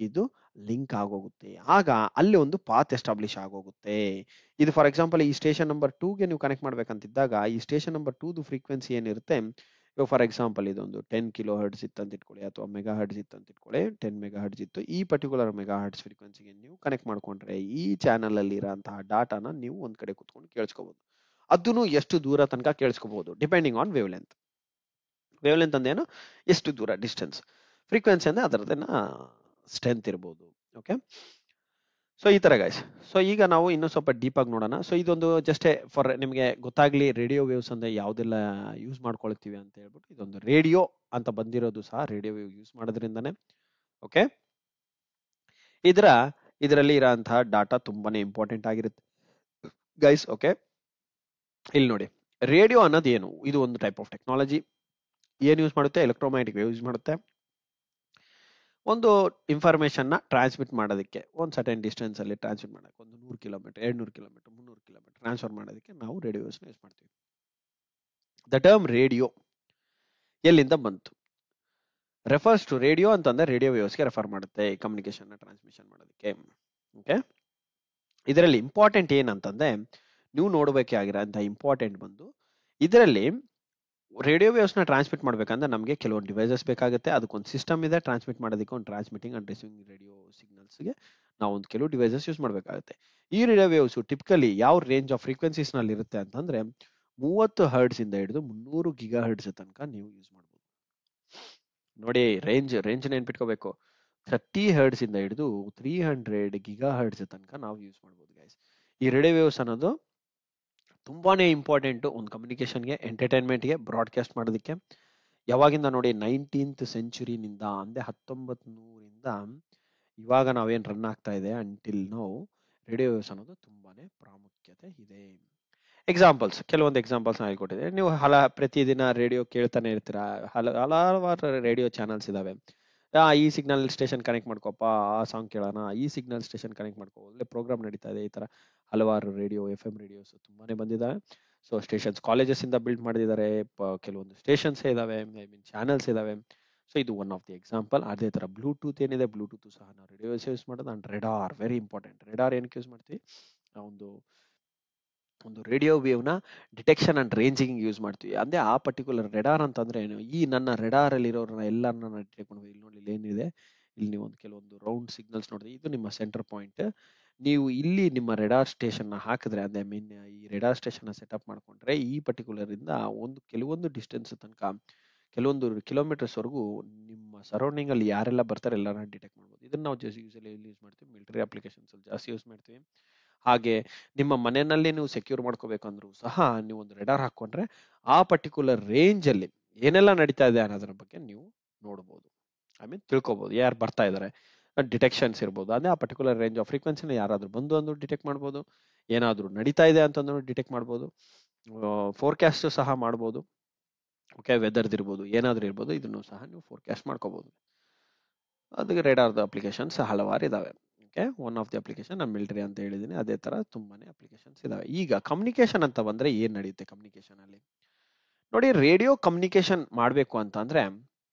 ಇದು ಲಿಂಕ್ ಆಗೋಗುತ್ತೆ. ಆಗ ಅಲ್ಲಿ ಒಂದು ಪಾತ್ ಎಸ್ಟಾಬ್ಲಿಷ್ ಆಗೋಗುತ್ತೆ. ಇದು ಫಾರ್ ಎಕ್ಸಾಂಪಲ್ ಈ ಸ್ಟೇಷನ್ ನಂಬರ್ 2ಗೆ ನೀವು ಕನೆಕ್ಟ್ ಮಾಡ್ಬೇಕಂತಿದ್ದಾಗ ಈ ಸ್ಟೇಷನ್ ನಂಬರ್ 2 ಫ್ರೀಕ್ವೆನ್ಸಿ ಏನಿರುತ್ತೆ, ಇವಾಗ ಫಾರ್ ಎಕ್ಸಾಂಪಲ್ ಇದೊಂದು 10 kHz ಇತ್ತು ಅಂತ ಇಟ್ಕೊಳ್ಳಿ, ಅಥವಾ ಮೆಗಾ ಹರ್ಡ್ಸ್ ಇತ್ತು ಅಂತ ಇಟ್ಕೊಳ್ಳಿ, 10 MHz ಇತ್ತು. ಈ ಪರ್ಟಿಕ್ಯುಲರ್ ಮೆಗಾ ಹರ್ಡ್ಸ್ ಫ್ರೀಕ್ವೆನ್ಸಿಗೆ ನೀವು ಕನೆಕ್ಟ್ ಮಾಡ್ಕೊಂಡ್ರೆ ಈ ಚಾನಲ್ ಅಲ್ಲಿ ಇರೋಂತಹ ಡಾಟಾನ ನೀವು ಒಂದ್ ಕಡೆ ಕುತ್ಕೊಂಡು ಕೇಳಿಸ್ಕೋಬಹುದು. ಅದನ್ನು ಎಷ್ಟು ದೂರ ತನಕ ಕೇಳಿಸ್ಕೋಬಹುದು depending on wavelength. Wavelength ಅಂದೇನು, ಎಷ್ಟು ದೂರ ಡಿಸ್ಟೆನ್ಸ್. ಫ್ರೀಕ್ವೆನ್ಸಿ ಅಂದ್ರೆ ಅದರದನ್ನ ಸ್ಟ್ರೆಂತ್ ಇರ್ಬೋದು. ಓಕೆ, ಸೊ ಈ ತರ ಗೈಸ್. ಸೊ ಈಗ ನಾವು ಇನ್ನೂ ಸ್ವಲ್ಪ ಡೀಪ್ ಆಗಿ ನೋಡೋಣ. ಸೊ ಇದೊಂದು ಜಸ್ಟ್ ಫಾರ್ ನಿಮಗೆ ಗೊತ್ತಾಗ್ಲಿ ರೇಡಿಯೋ ವೇವ್ಸ್ ಅಂದ್ರೆ ಯಾವ್ದೆಲ್ಲ ಯೂಸ್ ಮಾಡ್ಕೊಳ್ತೀವಿ ಅಂತ ಹೇಳ್ಬಿಟ್ಟು, ಇದೊಂದು ರೇಡಿಯೋ ಅಂತ ಬಂದಿರೋದು ಸಹ ರೇಡಿಯೋ ವೇವ್ ಯೂಸ್ ಮಾಡೋದ್ರಿಂದಾನೆ. ಓಕೆ, ಇದರಲ್ಲಿ ಇರೋಂತಹ ಡಾಟಾ ತುಂಬಾನೇ ಇಂಪಾರ್ಟೆಂಟ್ ಆಗಿರುತ್ತೆ ಗೈಸ್. ಓಕೆ, ಇಲ್ಲಿ ನೋಡಿ, ರೇಡಿಯೋ ಅನ್ನೋದು ಏನು, ಇದು ಒಂದು ಟೈಪ್ ಆಫ್ ಟೆಕ್ನಾಲಜಿ. ಏನ್ ಯೂಸ್ ಮಾಡುತ್ತೆ? ಎಲೆಕ್ಟ್ರೋಮ್ಯಾಗ್ನೆಟಿಕ್ ವೇವ್ ಯೂಸ್ ಮಾಡುತ್ತೆ. ಒಂದು ಇನ್ಫಾರ್ಮೇಶನ್ ನ ಟ್ರಾನ್ಸ್ಮಿಟ್ ಮಾಡೋದಕ್ಕೆ ಒಂದು ಸರ್ಟೆನ್ ಡಿಸ್ಟೆನ್ಸ್ ಅಲ್ಲಿ ಟ್ರಾನ್ಸ್ಮಿಟ್ ಮಾಡೋಕೆ, ಒಂದು 100 ಕಿಲೋಮೀಟರ್, 200 ಕಿಲೋಮೀಟರ್, 300 ಕಿಲೋಮೀಟರ್ ಟ್ರಾನ್ಸ್ಫರ್ ಮಾಡೋದಕ್ಕೆ ನಾವು ರೇಡಿಯೋ ವೇವ್ಸ್ ಯೂಸ್ ಮಾಡ್ತೀವಿ. ದ ಟರ್ಮ್ ರೇಡಿಯೋ ಎಲ್ಲಿಂದ ಬಂತು? ರೆಫರ್ಸ್ ಟು ರೇಡಿಯೋ ಅಂತಂದ್ರೆ ರೇಡಿಯೋ ವೇವ್ಸ್ಗೆ ರೆಫರ್ ಮಾಡುತ್ತೆ, ಕಮ್ಯುನಿಕೇಶನ್ ನ ಟ್ರಾನ್ಸ್ಮಿಷನ್ ಮಾಡೋದಕ್ಕೆ. ಓಕೆ, ಇದರಲ್ಲಿ ಇಂಪಾರ್ಟೆಂಟ್ ಏನಂತಂದ್ರೆ ನೀವು ನೋಡಬೇಕೇ ಆಗಿರೋಂಥ ಇಂಪಾರ್ಟೆಂಟ್ ಬಂದು, ಇದರಲ್ಲಿ ರೇಡಿಯೋ ವೇವ್ಸ್ ನ ಟ್ರಾನ್ಸ್ಮಿಟ್ ಮಾಡ್ಬೇಕಂದ್ರೆ ನಮಗೆ ಕೆಲವೊಂದು ಡಿವೈಸಸ್ ಬೇಕಾಗುತ್ತೆ. ಅದಕ್ಕೊಂದು ಸಿಸ್ಟಮ್ ಇದೆ ಟ್ರಾನ್ಸ್ಮಿಟ್ ಮಾಡೋದಕ್ಕೆ, ಒಂದು ಟ್ರಾನ್ಸ್ಮಿಟಿಂಗ್ ಅಂಡ್ ರಿಸೀವಿಂಗ್ ರೇಡಿಯೋ ಸಿಗ್ನಲ್ಸ್ಗೆ ನಾವು ಒಂದು ಕೆಲವು ಡಿವೈಸಸ್ ಯೂಸ್ ಮಾಡಬೇಕಾಗುತ್ತೆ. ಈ ರೇಡಿಯೋ ವೇವ್ಸ್ ಟಿಪಿಕಲಿ ಯಾವ ರೇಂಜ್ ಆಫ್ ಫ್ರೀಕ್ವೆನ್ಸೀಸ್ ನಲ್ಲಿ ಇರುತ್ತೆ ಅಂತಂದ್ರೆ 30 ಹರ್ಡ್ಸ್ ಇಂದ ಹಿಡಿದು 300 GHz ತನಕ ನೀವು ಯೂಸ್ ಮಾಡಬಹುದು. ನೋಡಿ, ರೇಂಜ್ ನೆನ್ಪಿಟ್ಕೋಬೇಕು. 30 ಹರ್ಡ್ಸ್ ಇಂದ ಹಿಡಿದು 300 GHz ತನಕ ನಾವು ಯೂಸ್ ಮಾಡಬಹುದು ಗೈಸ್. ಈ ರೇಡಿಯೋ ವೇವ್ಸ್ ಅನ್ನೋದು ತುಂಬಾನೇ ಇಂಪಾರ್ಟೆಂಟ್ ಒಂದು ಕಮ್ಯುನಿಕೇಶನ್ಗೆ, ಎಂಟರ್ಟೈನ್ಮೆಂಟ್ಗೆ, ಬ್ರಾಡ್ಕಾಸ್ಟ್ ಮಾಡೋದಕ್ಕೆ. ಯಾವಾಗಿಂದ ನೋಡಿ 19th ಸೆಂಚುರಿನಿಂದ ಅಂದ್ರೆ 1900 ಇವಾಗ ನಾವೇನ್ ರನ್ ಆಗ್ತಾ ಇದೆ ಅಂಟಿಲ್ ನಾವು ರೇಡಿಯೋ ವೇವ್ಸ್ ಅನ್ನೋದು ತುಂಬಾನೇ ಪ್ರಾಮುಖ್ಯತೆ ಇದೆ. ಎಕ್ಸಾಂಪಲ್ಸ್, ಕೆಲವೊಂದು ಎಕ್ಸಾಂಪಲ್ಸ್ ಹೇಳ್ಕೊಟ್ಟಿದೆ. ನೀವು ಪ್ರತಿದಿನ ರೇಡಿಯೋ ಕೇಳ್ತಾನೆ ಇರ್ತೀರಾ, ಹಲವಾರು ರೇಡಿಯೋ ಚಾನಲ್ಸ್ ಇದಾವೆ. ಈ ಸಿಗ್ನಲ್ ಸ್ಟೇಷನ್ ಕನೆಕ್ಟ್ ಮಾಡ್ಕೋಪ್ಪ, ಆ ಸಾಂಗ್ ಕೇಳೋಣ, ಈ ಸಿಗ್ನಲ್ ಸ್ಟೇಷನ್ ಕನೆಕ್ಟ್ ಮಾಡ್ಕೋ, ಒಳ್ಳೆ ಪ್ರೋಗ್ರಾಮ್ ನಡೀತಾ ಇದೆ. ಈ ತರ ಹಲವಾರು ರೇಡಿಯೋ, FM ರೇಡಿಯೋಸ್ ತುಂಬಾನೇ ಬಂದಿದ್ದಾವೆ. ಸೊ ಸ್ಟೇಷನ್ಸ್ ಕಾಲೇಜಸ್ ಇಂದ ಬಿಲ್ಡ್ ಮಾಡಿದ್ದಾರೆ, ಕೆಲವೊಂದು ಸ್ಟೇಷನ್ಸ್ ಇದಾವೆ, ಐ ಮೀನ್ ಚಾನಲ್ಸ್ ಇದಾವೆ. ಸೊ ಇದು ಒನ್ ಆಫ್ ದಿ ಎಕ್ಸಾಂಪಲ್. ಅದೇ ತರ ಬ್ಲೂಟೂತ್ ಏನಿದೆ, ಬ್ಲೂಟೂತ್ ಸಹ ನಾವು ರೇಡಿಯೋ ಯೂಸ್ ಮಾಡೋದು. And radar very important. Radar ಏನಕ್ಕೆ ಯೂಸ್ ಮಾಡ್ತೀವಿ? ಒಂದು ರೇಡಿಯೋ ವೇವ್ ನ ಡಿಟೆಕ್ಷನ್ ಅಂಡ್ ರೇಂಜಿಂಗ್ ಯೂಸ್ ಮಾಡ್ತೀವಿ. ಅಂದ್ರೆ ಆ ಪರ್ಟಿಕ್ಯುಲರ್ ರೆಡಾರ್ ಅಂತಂದ್ರೆ ಏನು, ಈ ನನ್ನ ರೆಡಾರ್ ಅಲ್ಲಿ ಇರೋರನ್ನ ಎಲ್ಲರನ್ನ ಡಿಟೆಕ್ಟ್ ಮಾಡ್ಬೋದು. ಇಲ್ಲಿ ನೋಡಿ, ಇಲ್ಲಿ ಏನಿದೆ, ಇಲ್ಲಿ ನೀವು ಕೆಲವೊಂದು ರೌಂಡ್ ಸಿಗ್ನಲ್ಸ್ ನೋಡಿದ್ರೆ ಇದು ನಿಮ್ಮ ಸೆಂಟರ್ ಪಾಯಿಂಟ್. ನೀವು ಇಲ್ಲಿ ನಿಮ್ಮ ರೆಡಾರ್ ಸ್ಟೇಷನ್ ನ ಹಾಕಿದ್ರೆ, ಅಂದ್ರೆ ಮೀನ್ ಈ ರೆಡಾರ್ ಸ್ಟೇಷನ್ ನ ಸೆಟಪ್ ಮಾಡ್ಕೊಂಡ್ರೆ ಈ ಪರ್ಟಿಕ್ಯುಲರ್ ಇಂದ ಕೆಲವೊಂದು ಡಿಸ್ಟೆನ್ಸ್ ತನಕ, ಕೆಲವೊಂದು ಕಿಲೋಮೀಟರ್ಸ್ ವರೆಗೂ ನಿಮ್ಮ ಸರೌಂಡಿಂಗ್ ಅಲ್ಲಿ ಯಾರೆಲ್ಲ ಬರ್ತಾರೆ ಎಲ್ಲರನ್ನ ಡಿಟೆಕ್ಟ್ ಮಾಡ್ಬೋದು. ಇದನ್ನ ನಾವು ಯೂಸಲಿ ಯೂಸ್ ಮಾಡ್ತೀವಿ, ಮಿಲಿಟರಿ ಅಪ್ಲಿಕೇಶನ್ಸ್ ಅಲ್ಲಿ ಜಾಸ್ತಿ ಯೂಸ್ ಮಾಡ್ತೀವಿ. ಹಾಗೆ ನಿಮ್ಮ ಮನೆಯಲ್ಲಿ ನೀವು ಸೆಕ್ಯೂರ್ ಮಾಡ್ಕೋಬೇಕಂದ್ರೂ ಸಹ ನೀವು ಒಂದು ರೆಡಾರ್ ಹಾಕೊಂಡ್ರೆ ಆ ಪರ್ಟಿಕ್ಯುಲರ್ ರೇಂಜ್ ಅಲ್ಲಿ ಏನೆಲ್ಲ ನಡೀತಾ ಇದೆ ಅನ್ನೋದ್ರ ಬಗ್ಗೆ ನೀವು ನೋಡಬಹುದು, ಐ ಮೀನ್ ತಿಳ್ಕೊಬಹುದು. ಯಾರು ಬರ್ತಾ ಇದಾರೆ, ಡಿಟೆಕ್ಷನ್ಸ್ ಇರ್ಬೋದು. ಅದೇ ಆ ಪರ್ಟಿಕ್ಯುಲರ್ ರೇಂಜ್ ಆಫ್ ಫ್ರೀಕ್ವೆನ್ಸಿನ ಯಾರಾದ್ರೂ ಬಂದು ಅಂದ್ರೂ ಡಿಟೆಕ್ಟ್ ಮಾಡ್ಬೋದು, ಏನಾದ್ರೂ ನಡೀತಾ ಇದೆ ಅಂತಂದ್ರೂ ಡಿಟೆಕ್ಟ್ ಮಾಡ್ಬೋದು, ಫೋರ್ಕಾಸ್ಟ್ ಸಹ ಮಾಡ್ಬೋದು. ಓಕೆ, ವೆದರ್ದು ಇರ್ಬೋದು, ಏನಾದ್ರೂ ಇರ್ಬೋದು, ಇದನ್ನು ಸಹ ನೀವು ಫೋರ್ಕಾಸ್ಟ್ ಮಾಡ್ಕೋಬಹುದು. ಅದಕ್ಕೆ ರೇಡಾರ್ದ ಅಪ್ಲಿಕೇಶನ್ಸ್ ಹಲವಾರು ಇದಾವೆ. Okay, one of the application ನಾನು ಮಿಲಿಟರಿ ಅಂತ ಹೇಳಿದ್ದೀನಿ. ಅದೇ ತರ ತುಂಬಾನೇ ಅಪ್ಲಿಕೇಶನ್ಸ್ ಇದಾವೆ. ಈಗ ಕಮ್ಯುನಿಕೇಶನ್ ಅಂತ ಬಂದ್ರೆ ಏನ್ ನಡೆಯುತ್ತೆ ಕಮ್ಯುನಿಕೇಶನ್ ಅಲ್ಲಿ? ನೋಡಿ, ರೇಡಿಯೋ ಕಮ್ಯುನಿಕೇಶನ್ ಮಾಡ್ಬೇಕು ಅಂತ ಅಂದ್ರೆ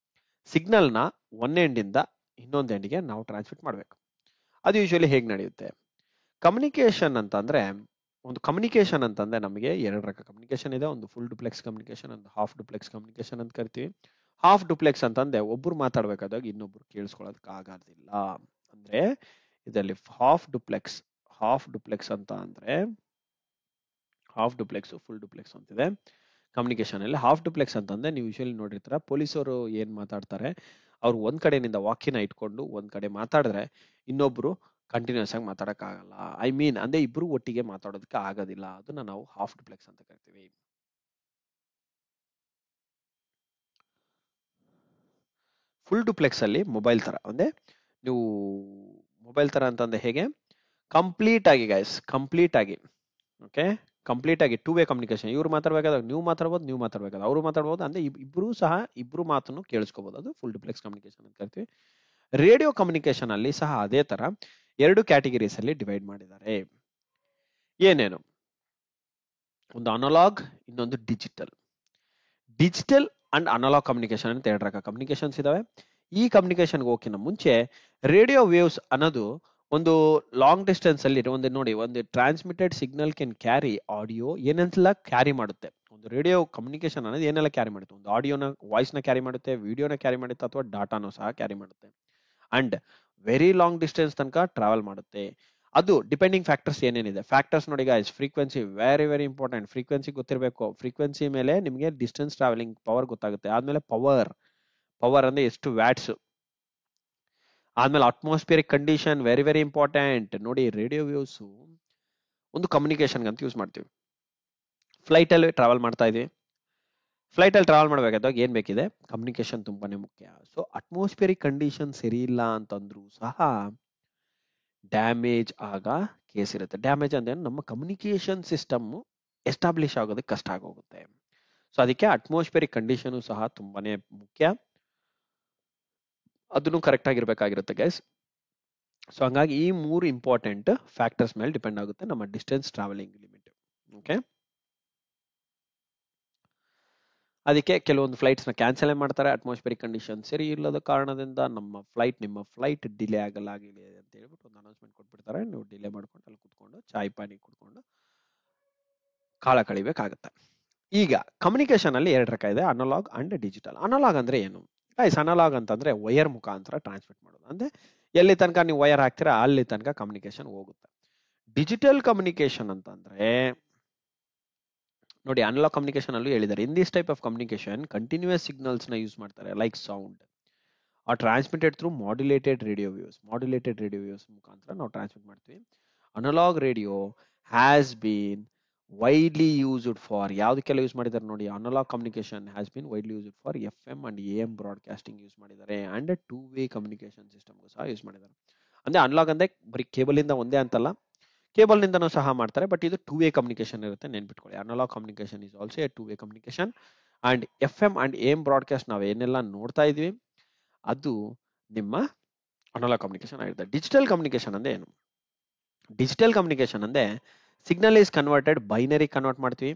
ಸಿಗ್ನಲ್ ನ ಒನ್ ಎಂಡ್ ಇಂದ ಇನ್ನೊಂದು ಎಂಡ್ಗೆ ನಾವು ಟ್ರಾನ್ಸ್ಮಿಟ್ ಮಾಡ್ಬೇಕು. ಅದು ಯೂಶುವಲಿ ಹೇಗೆ ನಡೆಯುತ್ತೆ? ಕಮ್ಯುನಿಕೇಶನ್ ಅಂತಂದ್ರೆ, ಒಂದು ಕಮ್ಯುನಿಕೇಶನ್ ಅಂತಂದ್ರೆ ನಮಗೆ ಎರಡು ರಕ ಕಮ್ಯುನಿಕೇಶನ್ ಇದೆ. ಒಂದು ಫುಲ್ ಡುಪ್ಲೆಕ್ಸ್ ಕಮ್ಯುನಿಕೇಶನ್, ಒಂದು ಹಾಫ್ ಡುಪ್ಲೆಕ್ಸ್ ಕಮ್ಯುನಿಕೇಶನ್ ಅಂತ ಕರಿತೀವಿ. ಹಾಫ್ ಡುಪ್ಲೆಕ್ಸ್ ಅಂತಂದ್ರೆ ಒಬ್ರು ಮಾತಾಡ್ಬೇಕಾದಾಗ ಇನ್ನೊಬ್ರು ಕೇಳಿಸ್ಕೊಳ್ಳೋದಕ್ಕೆ ಆಗೋದಿಲ್ಲ. ಅಂದ್ರೆ ಇದರಲ್ಲಿ ಹಾಫ್ ಡುಪ್ಲೆಕ್ಸ್ ಅಂತ ಅಂದ್ರೆ ಹಾಫ್ ಡುಪ್ಲೆಕ್ಸ್, ಫುಲ್ ಡುಪ್ಲೆಕ್ಸ್ ಅಂತಿದೆ ಕಮ್ಯುನಿಕೇಶನ್ ಅಲ್ಲಿ. ಹಾಫ್ ಡುಪ್ಲೆಕ್ಸ್ ಅಂತಂದ್ರೆ ನೀವು ಯೂಶುವಲಿ ನೋಡಿರ್ತೀರ, ಪೊಲೀಸರು ಏನ್ ಮಾತಾಡ್ತಾರೆ, ಅವ್ರು ಒಂದ್ ಕಡೆನಿಂದ ವಾಕಿನ ಇಟ್ಕೊಂಡು ಒಂದ್ ಕಡೆ ಮಾತಾಡಿದ್ರೆ ಇನ್ನೊಬ್ರು ಕಂಟಿನ್ಯೂಸ್ ಆಗಿ ಮಾತಾಡಕ್ ಆಗಲ್ಲ. ಐ ಮೀನ್ ಅಂದ್ರೆ ಇಬ್ರು ಒಟ್ಟಿಗೆ ಮಾತಾಡೋದಕ್ಕೆ ಆಗೋದಿಲ್ಲ. ಅದನ್ನ ನಾವು ಹಾಫ್ ಡುಪ್ಲೆಕ್ಸ್ ಅಂತ ಕರಿತೀವಿ. ಫುಲ್ ಡುಪ್ಲೆಕ್ಸ್ ಅಲ್ಲಿ ಮೊಬೈಲ್ ತರ, ಅಂದ್ರೆ ನೀವು ಮೊಬೈಲ್ ತರ ಅಂತಂದ್ರೆ ಹೇಗೆ, ಕಂಪ್ಲೀಟ್ ಆಗಿ ಗೈಸ್, ಕಂಪ್ಲೀಟ್ ಆಗಿ, ಓಕೆ, ಕಂಪ್ಲೀಟ್ ಆಗಿ ಟೂ ವೇ ಕಮ್ಯುನಿಕೇಶನ್. ಇವ್ರು ಮಾತಾಡ್ಬೇಕಾದಾಗ ನೀವು ಮಾತಾಡ್ಬೋದು, ನೀವು ಮಾತಾಡ್ಬೇಕಾದ್ರೆ ಅವರು ಮಾತಾಡ್ಬೋದು. ಅಂದ್ರೆ ಇಬ್ರು ಸಹ ಇಬ್ರು ಮಾತನ್ನು ಕೇಳಿಸ್ಕೋಬಹುದು. ಅದು ಫುಲ್ ಡುಪ್ಲೆಕ್ಸ್ ಕಮ್ಯುನಿಕೇಶನ್ ಅಂತ ಕರಿತೀವಿ. ರೇಡಿಯೋ ಕಮ್ಯುನಿಕೇಶನ್ ಅಲ್ಲಿ ಸಹ ಅದೇ ತರ ಎರಡು ಕ್ಯಾಟಗರೀಸ್ ಅಲ್ಲಿ ಡಿವೈಡ್ ಮಾಡಿದ್ದಾರೆ. ಏನೇನು? ಒಂದು ಅನಲಾಗ್, ಇನ್ನೊಂದು digital. Digital and analogue communication ಅಂತ ಎರಡು ರಕ ಕಮ್ಯುನಿಕೇಶನ್ಸ್ ಇದಾವೆ. ಈ ಕಮ್ಯುನಿಕೇಶನ್ಗೆ ಹೋಗಿನ ಮುಂಚೆ ರೇಡಿಯೋ ವೇವ್ಸ್ ಅನ್ನೋದು ಒಂದು ಲಾಂಗ್ ಡಿಸ್ಟೆನ್ಸ್ ಅಲ್ಲಿ ಒಂದು ನೋಡಿ, ಒಂದು transmitted signal can carry audio, ಏನೆಲ್ಲ ಕ್ಯಾರಿ ಮಾಡುತ್ತೆ. ಒಂದು ರೇಡಿಯೋ ಕಮ್ಯುನಿಕೇಶನ್ ಅನ್ನೋದು ಏನೆಲ್ಲ ಕ್ಯಾರಿ ಮಾಡುತ್ತೆ? ಒಂದು ಆಡಿಯೋನ, ವಾಯ್ಸ್ ನ ಕ್ಯಾರಿ ಮಾಡುತ್ತೆ, ವಿಡಿಯೋನ ಕ್ಯಾರಿ ಮಾಡುತ್ತೆ, ಅಥವಾ ಡಾಟಾನು ಸಹ ಕ್ಯಾರಿ ಮಾಡುತ್ತೆ. ಅಂಡ್ ವೆರಿ ಲಾಂಗ್ ಡಿಸ್ಟೆನ್ಸ್ ತನಕ ಟ್ರಾವೆಲ್ ಮಾಡುತ್ತೆ. ಅದು ಡಿಪೆಂಡಿಂಗ್ ಫ್ಯಾಕ್ಟರ್ಸ್ ಏನೇನಿದೆ. ಫ್ಯಾಕ್ಟರ್ಸ್ ನೋಡಿ guys, frequency very very important. Frequency ಗೊತ್ತಿರಬೇಕು. ಫ್ರೀಕ್ವೆನ್ಸಿ ಮೇಲೆ ನಿಮಗೆ ಡಿಸ್ಟೆನ್ಸ್ ಟ್ರಾವೆಲಿಂಗ್ ಪವರ್ ಗೊತ್ತಾಗುತ್ತೆ. ಆದ್ಮೇಲೆ ಪವರ್ ಅಂದ್ರೆ ಎಷ್ಟು ವ್ಯಾಟ್ಸ್. ಆದ್ಮೇಲೆ atmospheric condition very very important. ನೋಡಿ, ರೇಡಿಯೋ ವೇವ್ಸ್ ಒಂದು ಕಮ್ಯುನಿಕೇಶನ್ ಅಂತ ಯೂಸ್ ಮಾಡ್ತೀವಿ. ಫ್ಲೈಟ್ ಅಲ್ಲಿ ಟ್ರಾವೆಲ್ ಮಾಡ್ತಾ ಇದೀವಿ, ಫ್ಲೈಟ್ ಅಲ್ಲಿ ಟ್ರಾವೆಲ್ ಮಾಡ್ಬೇಕಾದಾಗ ಏನ್ ಬೇಕಿದೆ? ಕಮ್ಯುನಿಕೇಶನ್ ತುಂಬಾನೇ ಮುಖ್ಯ. ಸೊ ಅಟ್ಮಾಸ್ಫಿಯರಿಕ್ ಕಂಡೀಷನ್ ಸರಿ ಇಲ್ಲ ಅಂತಂದ್ರೂ ಸಹ ಡ್ಯಾಮೇಜ್ ಆಗ ಕೇಸ್ ಇರುತ್ತೆ. ಡ್ಯಾಮೇಜ್ ಅಂದ್ರೆ ನಮ್ಮ ಕಮ್ಯುನಿಕೇಶನ್ ಸಿಸ್ಟಮ್ ಎಸ್ಟಾಬ್ಲಿಷ್ ಆಗೋದಕ್ಕೆ ಕಷ್ಟ ಆಗೋಗುತ್ತೆ. ಸೊ ಅದಕ್ಕೆ ಅಟ್ಮಾಸ್ಫಿಯರಿಕ್ ಕಂಡೀಷನ್ ಸಹ ತುಂಬಾನೇ ಮುಖ್ಯ. ಅದನ್ನು ಕರೆಕ್ಟ್ ಆಗಿರ್ಬೇಕಾಗಿರುತ್ತೆ ಗೈಸ್. ಸೊ ಹಂಗಾಗಿ ಈ ಮೂರು ಇಂಪಾರ್ಟೆಂಟ್ ಫ್ಯಾಕ್ಟರ್ಸ್ ಮೇಲೆ ಡಿಪೆಂಡ್ ಆಗುತ್ತೆ ನಮ್ಮ ಡಿಸ್ಟೆನ್ಸ್ ಟ್ರಾವೆಲಿಂಗ್ ಲಿಮಿಟ್. ಓಕೆ, ಅದಕ್ಕೆ ಕೆಲವೊಂದು ಫ್ಲೈಟ್ಸ್ ನ ಕ್ಯಾನ್ಸಲ್ ಮಾಡ್ತಾರೆ. ಅಟ್ಮಾಸ್ಫಿಯರಿಕ್ ಕಂಡೀಷನ್ ಸರಿ ಇಲ್ಲದ ಕಾರಣದಿಂದ ನಿಮ್ಮ ಫ್ಲೈಟ್ ಡಿಲೇ ಆಗಲಾಗಿದೆ ಅಂತ ಹೇಳ್ಬಿಟ್ಟು ಒಂದು ಅನೌನ್ಸ್ಮೆಂಟ್ ಕೊಟ್ಬಿಡ್ತಾರೆ. ನೀವು ಡಿಲೇ ಮಾಡ್ಕೊಂಡು ಅಲ್ಲಿ ಕುತ್ಕೊಂಡು ಚಾಯ್ ಪಾನಿ ಕುಡ್ಕೊಂಡು ಕಾಲ ಕಳಿಬೇಕಾಗುತ್ತೆ. ಈಗ ಕಮ್ಯುನಿಕೇಶನ್ ಅಲ್ಲಿ ಎರಡು ರಕ ಇದೆ, ಅನಲಾಗ್ ಅಂಡ್ ಡಿಜಿಟಲ್. ಅನಲಾಗ್ ಅಂದ್ರೆ ಏನು ಗೈಸ್? ಅನಲಾಗ್ ಅಂತಂದ್ರೆ ವೈರ್ ಮುಖಾಂತರ ಟ್ರಾನ್ಸ್ಮಿಟ್ ಮಾಡೋದು. ಅಂದ್ರೆ ಎಲ್ಲಿ ತನಕ ನೀವು ವೈರ್ ಹಾಕ್ತೀರಾ ಅಲ್ಲಿ ತನಕ ಕಮ್ಯುನಿಕೇಶನ್ ಹೋಗುತ್ತೆ. ಡಿಜಿಟಲ್ ಕಮ್ಯುನಿಕೇಶನ್ ಅಂತಂದ್ರೆ ನೋಡಿ, ಅನಲಾಗ್ ಕಮ್ಯುನಿಕೇಶನ್ ಅಲ್ಲೂ ಹೇಳಿದ್ದಾರೆ, in this type of communication continuous signals ನ ಯೂಸ್ ಮಾಡ್ತಾರೆ, like sound are transmitted through modulated radio waves ಮುಖಾಂತರ ನಾವು ಟ್ರಾನ್ಸ್ಮಿಟ್ ಮಾಡ್ತೀವಿ. Analog radio has been widely used for ಯಾವುದಕ್ಕೆಲ್ಲ ಯೂಸ್ ಮಾಡಿದ್ದಾರೆ ನೋಡಿ, analog communication has been widely used for FM and AM broadcasting use ಮಾಡಿದ್ದಾರೆ, and two way communication ಸಿಸ್ಟಮ್ಗೂ ಸಹ use ಮಾಡಿದ್ದಾರೆ. ಅಂದ್ರೆ ಅನಲಾಗ್ ಅಂದ್ರೆ ಬರೀ ಕೇಬಲ್ ಇಂದ ಒಂದೇ ಅಂತಲ್ಲ, ಕೇಬಲ್ ನಿಂದನೂ ಸಹ ಮಾಡ್ತಾರೆ, ಬಟ್ ಇದು 2-ವೇ ಕಮ್ಯುನಿಕೇಶನ್ ಇರುತ್ತೆ, ನೆನ್ಪಿಟ್ಕೊಳ್ಳಿ. Analog communication is also a two way communication. And FM and AM broadcast ನಾವು ಏನೆಲ್ಲ ನೋಡ್ತಾ ಇದೀವಿ ಅದು ನಿಮ್ಮ ಅನಲಾಗ್ ಕಮ್ಯುನಿಕೇಶನ್ ಆಗಿರುತ್ತೆ. ಡಿಜಿಟಲ್ ಕಮ್ಯುನಿಕೇಶನ್ ಅಂದ್ರೆ ಏನು? ಡಿಜಿಟಲ್ ಕಮ್ಯುನಿಕೇಶನ್ ಅಂದ್ರೆ signal is converted, binary convert ಮಾಡ್ತೀವಿ.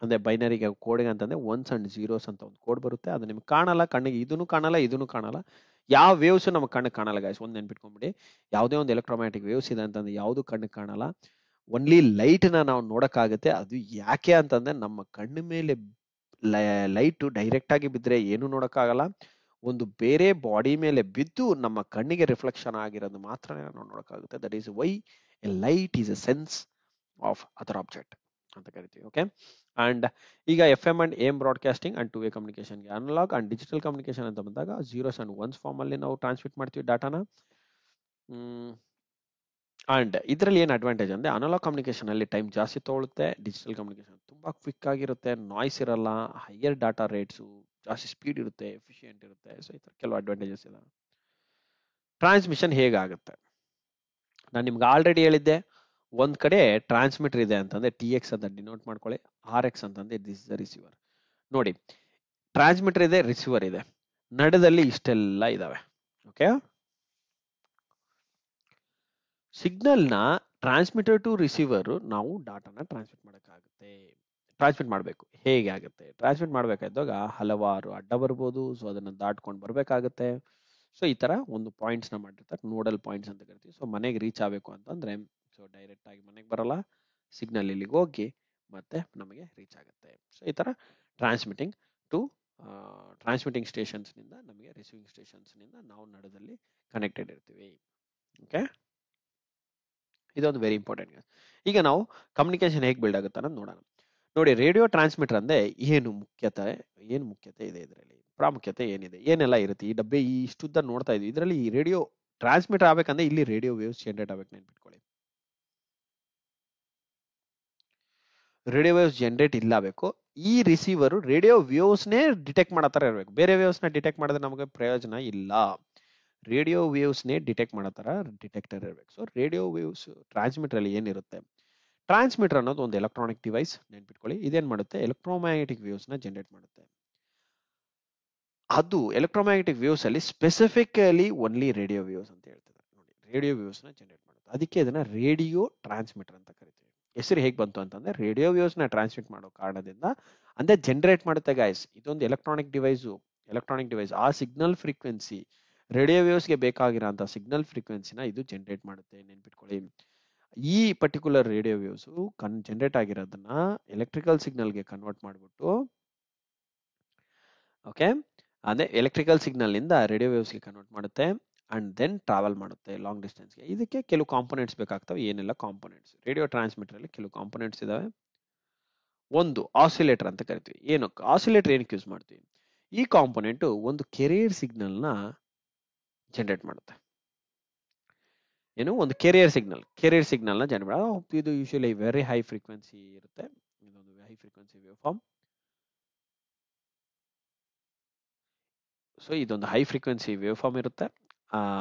ಅಂದ್ರೆ ಬೈನರಿಗೆ ಕೋಡ್ಗೆ ಅಂತಂದ್ರೆ ಒನ್ಸ್ ಅಂಡ್ ಜೀರೋಸ್ ಅಂತ ಒಂದು ಕೋಡ್ ಬರುತ್ತೆ, ಅದು ನಿಮ್ಗೆ ಕಾಣಲ್ಲ, ಕಣ್ಣಿಗೆ ಇದನ್ನು ಕಾಣಲ್ಲ, ಇದನ್ನು ಕಾಣಲ್ಲ, ಯಾವ ವೇವ್ಸ್ ನಮ್ಗೆ ಕಣ್ಣಿಗೆ ಕಾಣಲ್ಲ ಗಾಯ್ಸ್, ಒಂದು ನೆನ್ಪಿಟ್ಕೊಂಡ್ಬಿಡಿ. ಯಾವುದೇ ಒಂದು ಎಲೆಕ್ಟ್ರೋಮ್ಯಾಟಿಕ್ ವೇವ್ಸ್ ಇದೆ ಅಂತಂದ್ರೆ ಯಾವುದು ಕಣ್ಣಿಗೆ ಕಾಣಲ್ಲ, ಒನ್ಲಿ ಲೈಟ್ ನ ನಾವು ನೋಡಕ್ಕಾಗತ್ತೆ. ಅದು ಯಾಕೆ ಅಂತಂದ್ರೆ ನಮ್ಮ ಕಣ್ಣು ಮೇಲೆ ಲೈಟ್ ಡೈರೆಕ್ಟ್ ಆಗಿ ಬಿದ್ರೆ ಏನು ನೋಡಕ್ಕಾಗಲ್ಲ, ಒಂದು ಬೇರೆ ಬಾಡಿ ಮೇಲೆ ಬಿದ್ದು ನಮ್ಮ ಕಣ್ಣಿಗೆ ರಿಫ್ಲೆಕ್ಷನ್ ಆಗಿರೋದು ಮಾತ್ರ ನಾವು ನೋಡಕ್ಕಾಗುತ್ತೆ. That is why a light is a sense of other object ಅಂತ ಕರಿತೀವಿ. ಓಕೆ, ಅಂಡ್ ಈಗ FM and AM broadcasting and two way ಕಮ್ಯುನಿಕೇಶನ್ಗೆ ಅನಲಾಗ್ ಅಂಡ್ ಡಿಜಿಟಲ್ ಕಮ್ಯುನಿಕೇಶನ್ ಅಂತ ಬಂದಾಗ ಜೀರೋಸ್ ಅಂಡ್ ಒನ್ಸ್ ಫಾರ್ಮ್ ಅಲ್ಲಿ ನಾವು ಟ್ರಾನ್ಸ್ಮಿಟ್ ಮಾಡ್ತೀವಿ ಡಾಟಾನ. ಅಂಡ್ ಇದರಲ್ಲಿ ಏನು ಅಡ್ವಾಂಟೇಜ್ ಅಂದ್ರೆ ಅನಲಾಗ್ ಕಮ್ಯುನಿಕೇಶನ್ ಅಲ್ಲಿ ಟೈಮ್ ಜಾಸ್ತಿ ತಗೊಳುತ್ತೆ, ಡಿಜಿಟಲ್ ಕಮ್ಯುನಿಕೇಶನ್ ತುಂಬಾ ಕ್ವಿಕ್ ಆಗಿರುತ್ತೆ, ನಾಯ್ಸ್ ಇರಲ್ಲ, ಹೈಯರ್ ಡಾಟಾ ರೇಟ್ಸು, ಜಾಸ್ತಿ ಸ್ಪೀಡ್ ಇರುತ್ತೆ, ಎಫಿಷಿಯಂಟ್ ಇರುತ್ತೆ. ಸೊ ಈ ತರ ಕೆಲವು ಅಡ್ವಾಂಟೇಜಸ್ ಇದೆ. ಟ್ರಾನ್ಸ್ಮಿಷನ್ ಹೇಗಾಗುತ್ತೆ? ನಾನು ನಿಮ್ಗೆ ಆಲ್ರೆಡಿ ಹೇಳಿದ್ದೆ, ಒಂದ್ ಕಡೆ ಟ್ರಾನ್ಸ್ಮಿಟರ್ ಇದೆ ಅಂತಂದ್ರೆ TX ಅಂತ ಡಿನೋಟ್ ಮಾಡ್ಕೊಳ್ಳಿ, RX ಅಂತಂದ್ರೆ ದಿಸ್ ದ ರಿಸೀವರ್. ನೋಡಿ, ಟ್ರಾನ್ಸ್ಮಿಟರ್ ಇದೆ, ರಿಸೀವರ್ ಇದೆ, ನಡುದಲ್ಲಿ ಇಷ್ಟೆಲ್ಲ ಇದಾವೆ. ಓಕೆ, ಸಿಗ್ನಲ್ ನ ಟ್ರಾನ್ಸ್ಮಿಟರ್ ಟು ರಿಸೀವರ್ ನಾವು ಡಾಟಾನ ಟ್ರಾನ್ಸ್ಮಿಟ್ ಮಾಡಬೇಕು. ಹೇಗೆ ಆಗುತ್ತೆ? ಟ್ರಾನ್ಸ್ಮಿಟ್ ಮಾಡ್ಬೇಕಾದಾಗ ಹಲವಾರು ಅಡ್ಡ ಬರ್ಬೋದು, ಸೊ ಅದನ್ನ ದಾಟ್ಕೊಂಡು ಬರ್ಬೇಕಾಗತ್ತೆ. ಸೊ ಈ ತರ ಒಂದು ಪಾಯಿಂಟ್ಸ್ ನ ಮಾಡಿರ್ತಾರೆ, ನೋಡಲ್ ಪಾಯಿಂಟ್ಸ್ ಅಂತ ಕರಿತೀವಿ. ಸೊ ಮನೆಗೆ ರೀಚ್ ಆಗಬೇಕು ಅಂತಂದ್ರೆ ಸೊ ಡೈರೆಕ್ಟ್ ಆಗಿ ಮನೆಗೆ ಬರಲ್ಲ, ಸಿಗ್ನಲ್ ಇಲ್ಲಿಗೆ ಹೋಗಿ ಮತ್ತೆ ನಮಗೆ ರೀಚ್ ಆಗುತ್ತೆ. ಸೊ ಈ ತರ ಟ್ರಾನ್ಸ್ಮಿಟಿಂಗ್ ಸ್ಟೇಷನ್ಸ್ ನಿಂದ ನಮಗೆ ರಿಸೀವಿಂಗ್ ಸ್ಟೇಷನ್ಸ್ ನಿಂದ ನಾವು ನಡುದಲ್ಲಿ ಕನೆಕ್ಟೆಡ್ ಇರ್ತೀವಿ. ಓಕೆ, ಇದೊಂದು ವೆರಿ ಇಂಪಾರ್ಟೆಂಟ್. ಈಗ ನಾವು ಕಮ್ಯುನಿಕೇಶನ್ ಹೇಗೆ ಬಿಲ್ಡ್ ಆಗುತ್ತೆ ಅನ್ನೋದು ನೋಡೋಣ. ನೋಡಿ, ರೇಡಿಯೋ ಟ್ರಾನ್ಸ್ಮಿಟರ್ ಅಂದ್ರೆ ಏನು ಮುಖ್ಯತೆ ಇದೆ, ಇದರಲ್ಲಿ ಪ್ರಾಮುಖ್ಯತೆ ಏನಿದೆ, ಏನೆಲ್ಲ ಇರುತ್ತೆ. ಈ ಡಬ್ಬೆ ಇಷ್ಟುದ್ದ ನೋಡ್ತಾ ಇದ್ವಿ, ಇದರಲ್ಲಿ ಈ ರೇಡಿಯೋ ಟ್ರಾನ್ಸ್ಮಿಟರ್ ಆಗ್ಬೇಕಂದ್ರೆ ಇಲ್ಲಿ ರೇಡಿಯೋ ವೇವ್ಸ್ ಜನರೇಟ್ ಆಗ್ಬೇಕು, ನೆನ್ಪಿಟ್ಕೊಳ್ಳಿ. ರೇಡಿಯೋ ವೇವ್ಸ್ ಜನರೇಟ್ ಇಲ್ಲಬೇಕು. ಈ ರಿಸೀವರ್ ರೇಡಿಯೋ ವೇವ್ಸ್ನೇ ಡಿಟೆಕ್ಟ್ ಮಾಡೋ ಇರಬೇಕು. ಬೇರೆ ವೇವ್ಸ್ ನ ಡಿಟೆಕ್ಟ್ ಮಾಡಿದ್ರೆ ನಮಗೆ ಪ್ರಯೋಜನ ಇಲ್ಲ. ರೇಡಿಯೋ ವೇವ್ಸ್ ನೇ ಡಿಟೆಕ್ಟ್ ಮಾಡೋ ತರ ಡಿಟೆಕ್ಟರ್ ಇರಬೇಕು. ಸೊ ರೇಡಿಯೋ ವೇವ್ಸ್ ಟ್ರಾನ್ಸ್ಮಿಟರ್ ಅಲ್ಲಿ ಏನಿರುತ್ತೆ, ಟ್ರಾನ್ಸ್ಮಿಟರ್ ಅನ್ನೋದು ಒಂದು ಎಲೆಕ್ಟ್ರಾನಿಕ್ ಡಿವೈಸ್, ನೆನ್ಪಿಟ್ಕೊಳ್ಳಿ. ಇದೇನ್ ಮಾಡುತ್ತೆ? ಎಲೆಕ್ಟ್ರೋಮ್ಯಾಗ್ನೆಟಿಕ್ ವೇವ್ಸ್ ನ ಜನರೇಟ್ ಮಾಡುತ್ತೆ. ಅದು ಎಲೆಕ್ಟ್ರೋಮ್ಯಾಗ್ನೆಟಿಕ್ ವೇವ್ಸ್ ಅಲ್ಲಿ ಸ್ಪೆಸಿಫಿಕಲಿ ಓನ್ಲಿ ರೇಡಿಯೋ ವೇವ್ಸ್ ಅಂತ ಹೇಳ್ತಿದ್ದಾರೆ. ನೋಡಿ, ರೇಡಿಯೋ ವೇವ್ಸ್ ನ ಜನರೇಟ್ ಮಾಡುತ್ತೆ, ಅದಕ್ಕೆ ಇದನ್ನ ರೇಡಿಯೋ ಟ್ರಾನ್ಸ್ಮಿಟರ್ ಅಂತ ಕರಿತೀವಿ. ಹೆಸರು ಹೇಗೆ ಬಂತು ಅಂತಂದ್ರೆ ರೇಡಿಯೋ ವೇವ್ಸ್ ನ ಟ್ರಾನ್ಸ್ಮಿಟ್ ಮಾಡೋ ಕಾರಣದಿಂದ, ಅಂದ್ರೆ ಜನರೇಟ್ ಮಾಡುತ್ತೆ ಗಾಯ್ಸ್. ಇದೊಂದು ಎಲೆಕ್ಟ್ರಾನಿಕ್ ಡಿವೈಸ್. ಆ ಸಿಗ್ನಲ್ ಫ್ರೀಕ್ವೆನ್ಸಿ, ರೇಡಿಯೋ ವೇವ್ಸ್ಗೆ ಬೇಕಾಗಿರೋಂಥ ಸಿಗ್ನಲ್ ಫ್ರೀಕ್ವೆನ್ಸಿನ ಇದು ಜನರೇಟ್ ಮಾಡುತ್ತೆ, ನೆನ್ಪಿಟ್ಕೊಳ್ಳಿ. ಈ ಪರ್ಟಿಕ್ಯುಲರ್ ರೇಡಿಯೋ ವೇವ್ಸ್ ಜನರೇಟ್ ಆಗಿರೋದನ್ನ ಎಲೆಕ್ಟ್ರಿಕಲ್ ಸಿಗ್ನಲ್ಗೆ ಕನ್ವರ್ಟ್ ಮಾಡಿಬಿಟ್ಟು, ಓಕೆ, ಅದೇ ಎಲೆಕ್ಟ್ರಿಕಲ್ ಸಿಗ್ನಲ್ ನಿಂದ ರೇಡಿಯೋ ವೇವ್ಸ್ಗೆ ಕನ್ವರ್ಟ್ ಮಾಡುತ್ತೆ ಅಂಡ್ ದೆನ್ ಟ್ರಾವೆಲ್ ಮಾಡುತ್ತೆ ಲಾಂಗ್ ಡಿಸ್ಟೆನ್ಸ್ಗೆ. ಇದಕ್ಕೆ ಕೆಲವು ಕಾಂಪೊನೆಂಟ್ಸ್ ಬೇಕಾಗ್ತವೆ. ಏನೆಲ್ಲ ಕಾಂಪೊನೆಂಟ್ಸ್? ರೇಡಿಯೋ ಟ್ರಾನ್ಸ್ಮಿಟರ್ ಅಲ್ಲಿ ಕೆಲವು ಕಾಂಪೊನೆಂಟ್ಸ್ ಇದಾವೆ. ಒಂದು ಆಸಿಲೇಟರ್ ಅಂತ ಕರಿತೀವಿ. ಆಸಿಲೇಟರ್ ಏನಕ್ಕೆ ಯೂಸ್ ಮಾಡ್ತೀವಿ? ಈ ಕಾಂಪೊನೆಂಟ್ ಒಂದು ಕೆರಿಯರ್ ಸಿಗ್ನಲ್ ನ ಜನರೇಟ್ ಮಾಡುತ್ತೆ. ಒಂದು ಕೆರಿಯರ್ ಸಿಗ್ನಲ್ ನ ಜನರೇಟ್ ಮಾಡೋದು. ಇದು ಯೂಶಲಿ ವೆರಿ ಹೈ ಫ್ರೀಕ್ವೆನ್ಸಿ ಇರುತ್ತೆ. ಇದೊಂದು high frequency wave form. So ಇದೊಂದು ಹೈ ಫ್ರೀಕ್ವೆನ್ಸಿ ವೇವ್ ಫಾರ್ಮ್ ಇರುತ್ತೆ.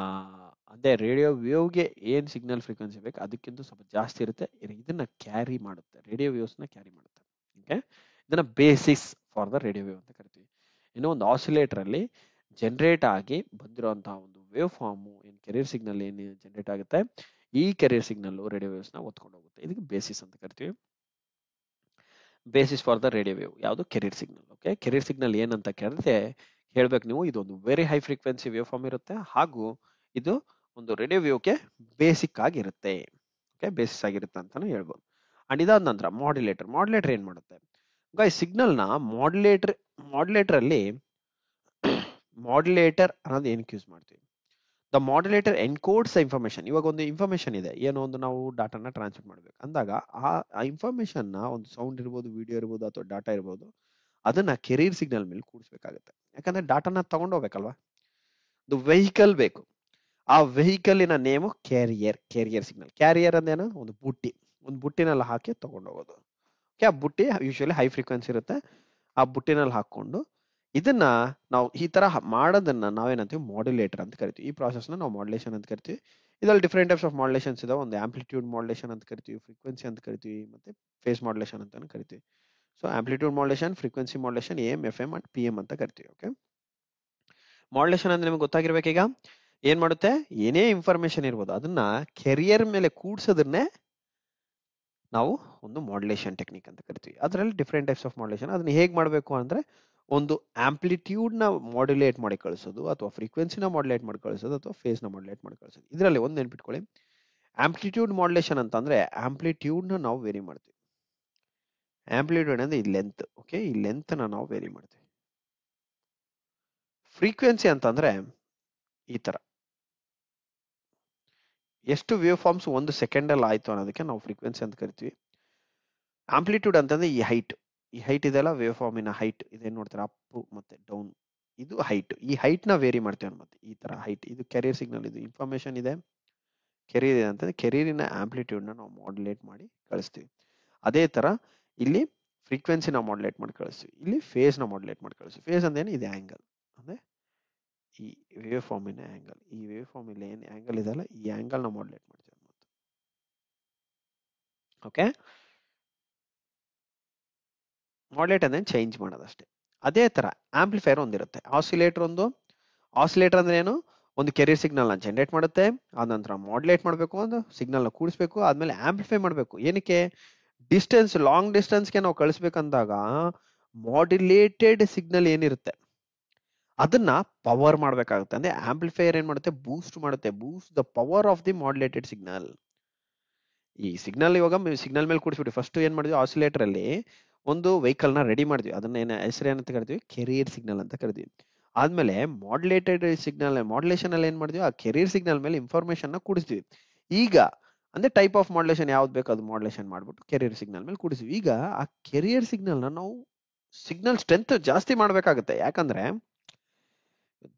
ಅದೇ ರೇಡಿಯೋ ವೇವ್ಗೆ ಏನ್ ಸಿಗ್ನಲ್ ಫ್ರೀಕ್ವೆನ್ಸಿ ಬೇಕು ಅದಕ್ಕಿಂತ ಸ್ವಲ್ಪ ಜಾಸ್ತಿ ಇರುತ್ತೆ. ಇದನ್ನ ಕ್ಯಾರಿ ಮಾಡುತ್ತೆ, ರೇಡಿಯೋ ವೇವ್ಸ್ ನ ಕ್ಯಾರಿ ಮಾಡುತ್ತೆ. ಓಕೆ, ಇದನ್ನ basis for the radio wave ಅಂತ ಕರಿತೀವಿ. ಒಂದು ಆಸಿಲೇಟರ್ ಅಲ್ಲಿ ಜನರೇಟ್ ಆಗಿ ಬಂದಿರುವಂತಹ ಒಂದು ವೇವ್ ಫಾರ್ಮ್, ಕೆರಿಯರ್ ಸಿಗ್ನಲ್ ಏನು ಜನರೇಟ್ ಆಗುತ್ತೆ, ಈ ಕೆರಿಯರ್ ಸಿಗ್ನಲ್ ರೇಡಿಯೋ ವೇವ್ಸ್ ನ ಒತ್ಕೊಂಡು ಹೋಗುತ್ತೆ. ಇದಕ್ಕೆ ಬೇಸಿಸ್ ಅಂತ ಕರಿತೀವಿ. Basis for the radio wave ಯಾವುದು? Carrier signal. Okay, carrier signal ಏನಂತ ಕೇಳಿದ್ರೆ ಹೇಳ್ಬೇಕು ನೀವು, ಇದೊಂದು very high frequency wave form ಇರುತ್ತೆ, ಹಾಗೂ ಇದು ಒಂದು ರೇಡಿಯೋ ವೇವ್ಗೆ ಬೇಸಿಕ್ ಆಗಿರುತ್ತೆ. ಓಕೆ, ಬೇಸಿಸ್ ಆಗಿರುತ್ತೆ ಅಂತಾನು ಹೇಳ್ಬೋದು. ಅಂಡ್ ಇದಾದ ನಂತರ ಮಾಡ್ಯುಲೇಟರ್ ಏನ್ ಮಾಡುತ್ತೆ ಗಾಯ್ಸ್? ಸಿಗ್ನಲ್ ನ ಮಾಡ್ಯುಲೇಟರ್ ಅಲ್ಲಿ ಮಾಡ್ಯುಲೇಟರ್ ಅನ್ನೋದು ಏನಕ್ಕೆ ಯೂಸ್ ಮಾಡ್ತೀವಿ? The modulator encodes information. ಇವಾಗ ಒಂದು ಇನ್ಫಾರ್ಮೇಶನ್ ಇದೆ, ಒಂದು ನಾವು ಡಾಟಾನ ಟ್ರಾನ್ಸ್ಮಿಟ್ ಮಾಡ್ಬೇಕು ಅಂದಾಗ ಆ ಇನ್ಫಾರ್ಮೇಶನ್ ನ ಒಂದು ಸೌಂಡ್ ಇರ್ಬೋದು, ವಿಡಿಯೋ ಇರ್ಬೋದು, ಅಥವಾ ಡಾಟಾ ಇರ್ಬೋದು, ಅದನ್ನ ಕೆರಿಯರ್ ಸಿಗ್ನಲ್ ಮೇಲೆ ಕೂಡಿಸ್ಬೇಕಾಗುತ್ತೆ. ಯಾಕಂದ್ರೆ ಡಾಟಾನ ತಗೊಂಡೋಗ್ಬೇಕಲ್ವಾ, ಒಂದು ವೆಹಿಕಲ್ ಬೇಕು. ಆ ವೆಹಿಕಲಿನ ನೇಮು ಕೆರಿಯರ್ ಸಿಗ್ನಲ್. ಕ್ಯಾರಿಯರ್ ಅಂದೇನು? ಒಂದು ಬುಟ್ಟಿನಲ್ಲಿ ಹಾಕಿ ತಗೊಂಡೋಗೋದು. ಆ ಬುಟ್ಟಿ ಯೂಶಲಿ ಹೈ ಫ್ರೀಕ್ವೆನ್ಸಿ ಇರುತ್ತೆ, ಆ ಬುಟ್ಟಿನಲ್ಲಿ ಹಾಕೊಂಡು ಇದನ್ನ ನಾವು ಈ ತರ ಮಾಡೋದನ್ನ ನಾವೇನಂತೀವಿ ಮಾಡ್ಯುಲೇಟರ್ ಅಂತ ಕರಿತೀವಿ. ಈ ಪ್ರಾಸೆಸ್ ನ ನಾವು ಮಾಡ್ಯುಲೇಷನ್ ಅಂತ ಕರಿತೀವಿ. ಇದ್ರಲ್ಲಿ ಡಿಫ್ರೆಂಟ್ ಟೈಪ್ಸ್ ಆಫ್ ಮಾಡ್ಯುಲೇಷನ್ಸ್ ಇದಾವೆ. ಒಂದು ಆಂಪ್ಲಿಟ್ಯೂಡ್ ಮಾಡ್ಯುಲೇಷನ್ ಅಂತ ಕರಿತೀವಿ, ಫ್ರೀಕ್ವೆನ್ಸಿ ಅಂತ ಕರಿತೀವಿ, ಮತ್ತೆ ಫೇಸ್ ಮಾಡ್ಯುಲೇಷನ್ ಅಂತ ಕರಿತೀವಿ. So amplitude modulation, frequency modulation, AM, FM and PM ಅಂತ ಕರಿತೀವಿ. ಓಕೆ, ಮಾಡ್ಯುಲೇಷನ್ ಅಂದ್ರೆ ನಿಮ್ಗೆ ಗೊತ್ತಾಗಿರ್ಬೇಕೀಗ. ಏನ್ ಮಾಡುತ್ತೆ, ಏನೇ ಇನ್ಫಾರ್ಮೇಶನ್ ಇರ್ಬೋದು ಅದನ್ನ ಕೆರಿಯರ್ ಮೇಲೆ ಕೂಡ್ಸೋದನ್ನೇ ನಾವು ಒಂದು ಮಾಡ್ಯುಲೇಷನ್ ಟೆಕ್ನಿಕ್ ಅಂತ ಕರಿತೀವಿ. ಅದರಲ್ಲಿ ಡಿಫ್ರೆಂಟ್ ಟೈಪ್ಸ್ ಆಫ್ ಮಾಡ್ಯುಲೇಷನ್. ಅದನ್ನ ಹೇಗೆ ಮಾಡಬೇಕು ಅಂದ್ರೆ, ಒಂದು ಆಂಪ್ಲಿಟ್ಯೂಡ್ ನ ಮಾಡ್ಯುಲೇಟ್ ಮಾಡಿ ಕಳಿಸೋದು, ಅಥವಾ ಫ್ರೀಕ್ವೆನ್ಸಿನ ಮಾಡ್ಯುಲೇಟ್ ಮಾಡಿ ಕಳಿಸೋದು, ಅಥವಾ ಫೇಸ್ ನ ಮಾಡ್ಯುಲೇಟ್ ಮಾಡಿ ಕಳಿಸೋದು. ಇದರಲ್ಲಿ ಒಂದು ನೆನ್ಪಿಟ್ಕೊಳ್ಳಿ, ಆಂಪ್ಲಿಟ್ಯೂಡ್ ಮಾಡ್ಯುಲೇಷನ್ ಅಂತ ಅಂದ್ರೆ ಆಂಪ್ಲಿಟ್ಯೂಡ್ ನ ನಾವು ವೇರಿ ಮಾಡ್ತೀವಿ. ಆಂಪ್ಲಿಟ್ಯೂಡ್ ಅಂದ್ರೆ ಈ ಲೆಂತ್. ಓಕೆ, ಈ ಲೆಂತ್ ನ ನಾವು ವೇರಿ ಮಾಡ್ತೀವಿ. ಫ್ರೀಕ್ವೆನ್ಸಿ ಅಂತಂದ್ರೆ ಈ ತರ ಎಷ್ಟು ವೇವ್ ಫಾರ್ಮ್ಸ್ ಒಂದು ಸೆಕೆಂಡ್ ಅಲ್ಲಿ ಆಯ್ತು ಅನ್ನೋದಕ್ಕೆ ನಾವು ಫ್ರೀಕ್ವೆನ್ಸಿ ಅಂತ ಕರಿತೀವಿ. ಆಂಪ್ಲಿಟ್ಯೂಡ್ ಅಂತಂದ್ರೆ ಈ ಹೈಟ್ ಇದೆಲ್ಲ ವೇವ್ ಫಾರ್ಮಿನ ಹೈಟ್ ಇದೇನ್ ನೋಡ್ತಾರೆ, ಅಪ್ ಮತ್ತೆ ಡೌನ್, ಇದು ಹೈಟ್. ಈ ಹೈಟ್ ನ ವೇರಿ ಮಾಡ್ತೀವಿ ಮತ್ತೆ ಈ ತರ ಹೈಟ್. ಇದು ಕೆರಿಯರ್ ಸಿಗ್ನಲ್, ಇದು ಇನ್ಫಾರ್ಮೇಶನ್ ಇದೆ, ಕೆರಿಯರ್ ಇದೆ ಅಂತಂದ್ರೆ ಕೆರಿಯರಿನ ಆಂಪ್ಲಿಟ್ಯೂಡ್ ನ ನಾವು ಮಾಡ್ಯುಲೇಟ್ ಮಾಡಿ ಕಳಿಸ್ತೀವಿ. ಅದೇ ತರ ಇಲ್ಲಿ ಫ್ರೀಕ್ವೆನ್ಸಿನ ಮಾಡ್ಯುಲೇಟ್ ಮಾಡಿ ಕಳಿಸ್ತೀವಿ, ಇಲ್ಲಿ ಫೇಸ್ ನ ಮಾಡ್ಯುಲೇಟ್ ಮಾಡಿ ಕಳಿಸ್ತೀವಿ. ಫೇಸ್ ಅಂದ್ರೆ ಇದೆ ಆಂಗಲ್, ಅಂದ್ರೆ ಈ ವೇವ್ ಫಾರ್ಮಿನ ಆಂಗಲ್. ಈ ವೇವ್ ಫಾರ್ಮ್ ಇಲ್ಲಿ ಏನ್ ಆಂಗಲ್ ಇದೆಲ್ಲ ಈ ಆಂಗಲ್ ನ ಮಾಡ್ಯುಲೇಟ್ ಮಾಡ್ತೀವಿ. ಓಕೆ, ಮಾಡ್ಯುಲೇಟ್ ಅಂದ್ರೆ ಚೇಂಜ್ ಮಾಡೋದಷ್ಟೇ. ಅದೇ ತರ ಆಂಪ್ಲಿಫೈರ್ ಒಂದಿರುತ್ತೆ, ಆಸಿಲೇಟರ್ ಒಂದು. ಆಸಿಲೇಟರ್ ಅಂದ್ರೆ ಏನು, ಒಂದು ಕೆರಿಯರ್ ಸಿಗ್ನಲ್ ನ ಜನರೇಟ್ ಮಾಡುತ್ತೆ, ಆದ ನಂತರ ಮಾಡ್ಯುಲೇಟ್ ಮಾಡಬೇಕು, ಒಂದು ಸಿಗ್ನಲ್ ನ ಕೂಡಿಸ್ಬೇಕು, ಆದ್ಮೇಲೆ ಆಂಪ್ಲಿಫೈ ಮಾಡಬೇಕು. ಏನಕ್ಕೆ, ಡಿಸ್ಟೆನ್ಸ್, ಲಾಂಗ್ ಡಿಸ್ಟೆನ್ಸ್ಗೆ ನಾವು ಕಳಿಸ್ಬೇಕಂದಾಗ ಮಾಡ್ಯುಲೇಟೆಡ್ ಸಿಗ್ನಲ್ ಏನಿರುತ್ತೆ ಅದನ್ನ ಪವರ್ ಮಾಡ್ಬೇಕಾಗುತ್ತೆ. ಅಂದ್ರೆ ಆಂಪ್ಲಿಫೈಯರ್ ಏನ್ ಮಾಡುತ್ತೆ, ಬೂಸ್ಟ್ ಮಾಡುತ್ತೆ, boost the power of the modulated signal. ಈ ಸಿಗ್ನಲ್ ಇವಾಗ ಸಿಗ್ನಲ್ ಮೇಲೆ ಕೂಡಿಸ್ಬಿಟ್ಟು ಫಸ್ಟ್ ಏನ್ ಮಾಡಿದ್ವಿ, ಆಸಿಲೇಟರ್ ಅಲ್ಲಿ ಒಂದು ವೆಹಿಕಲ್ ನ ರೆಡಿ ಮಾಡಿದ್ವಿ. ಅದನ್ನ ಹೆಸರು ಏನಂತ ಕರಿತೀವಿ, ಕೆರಿಯರ್ ಸಿಗ್ನಲ್ ಅಂತ ಕರಿತೀವಿ. ಆದ್ಮೇಲೆ ಮಾಡ್ಯುಲೇಟೆಡ್ ಸಿಗ್ನಲ್, ಮಾಡ್ಯುಲೇಷನ್ ಅಲ್ಲಿ ಏನ್ ಮಾಡಿದ್ವಿ, ಆ ಕೆರಿಯರ್ ಸಿಗ್ನಲ್ ಮೇಲೆ ಇನ್ಫಾರ್ಮೇಶನ್ ನ ಕೂಡಿಸ್ತೀವಿ. ಈಗ ಅಂದ್ರೆ ಟೈಪ್ ಆಫ್ ಮಾಡ್ಯುಲೇಷನ್ ಯಾವ್ದು ಬೇಕು ಅದು ಮಾಡ್ಯುಲೇಷನ್ ಮಾಡ್ಬಿಟ್ಟು ಕೆರಿಯರ್ ಸಿಗ್ನಲ್ ಮೇಲೆ ಕೂಡಿಸ್ತೀವಿ. ಈಗ ಆ ಕೆರಿಯರ್ ಸಿಗ್ನಲ್ ನ ನಾವು ಸಿಗ್ನಲ್ ಸ್ಟ್ರೆಂತ್ ಜಾಸ್ತಿ ಮಾಡ್ಬೇಕಾಗುತ್ತೆ. ಯಾಕಂದ್ರೆ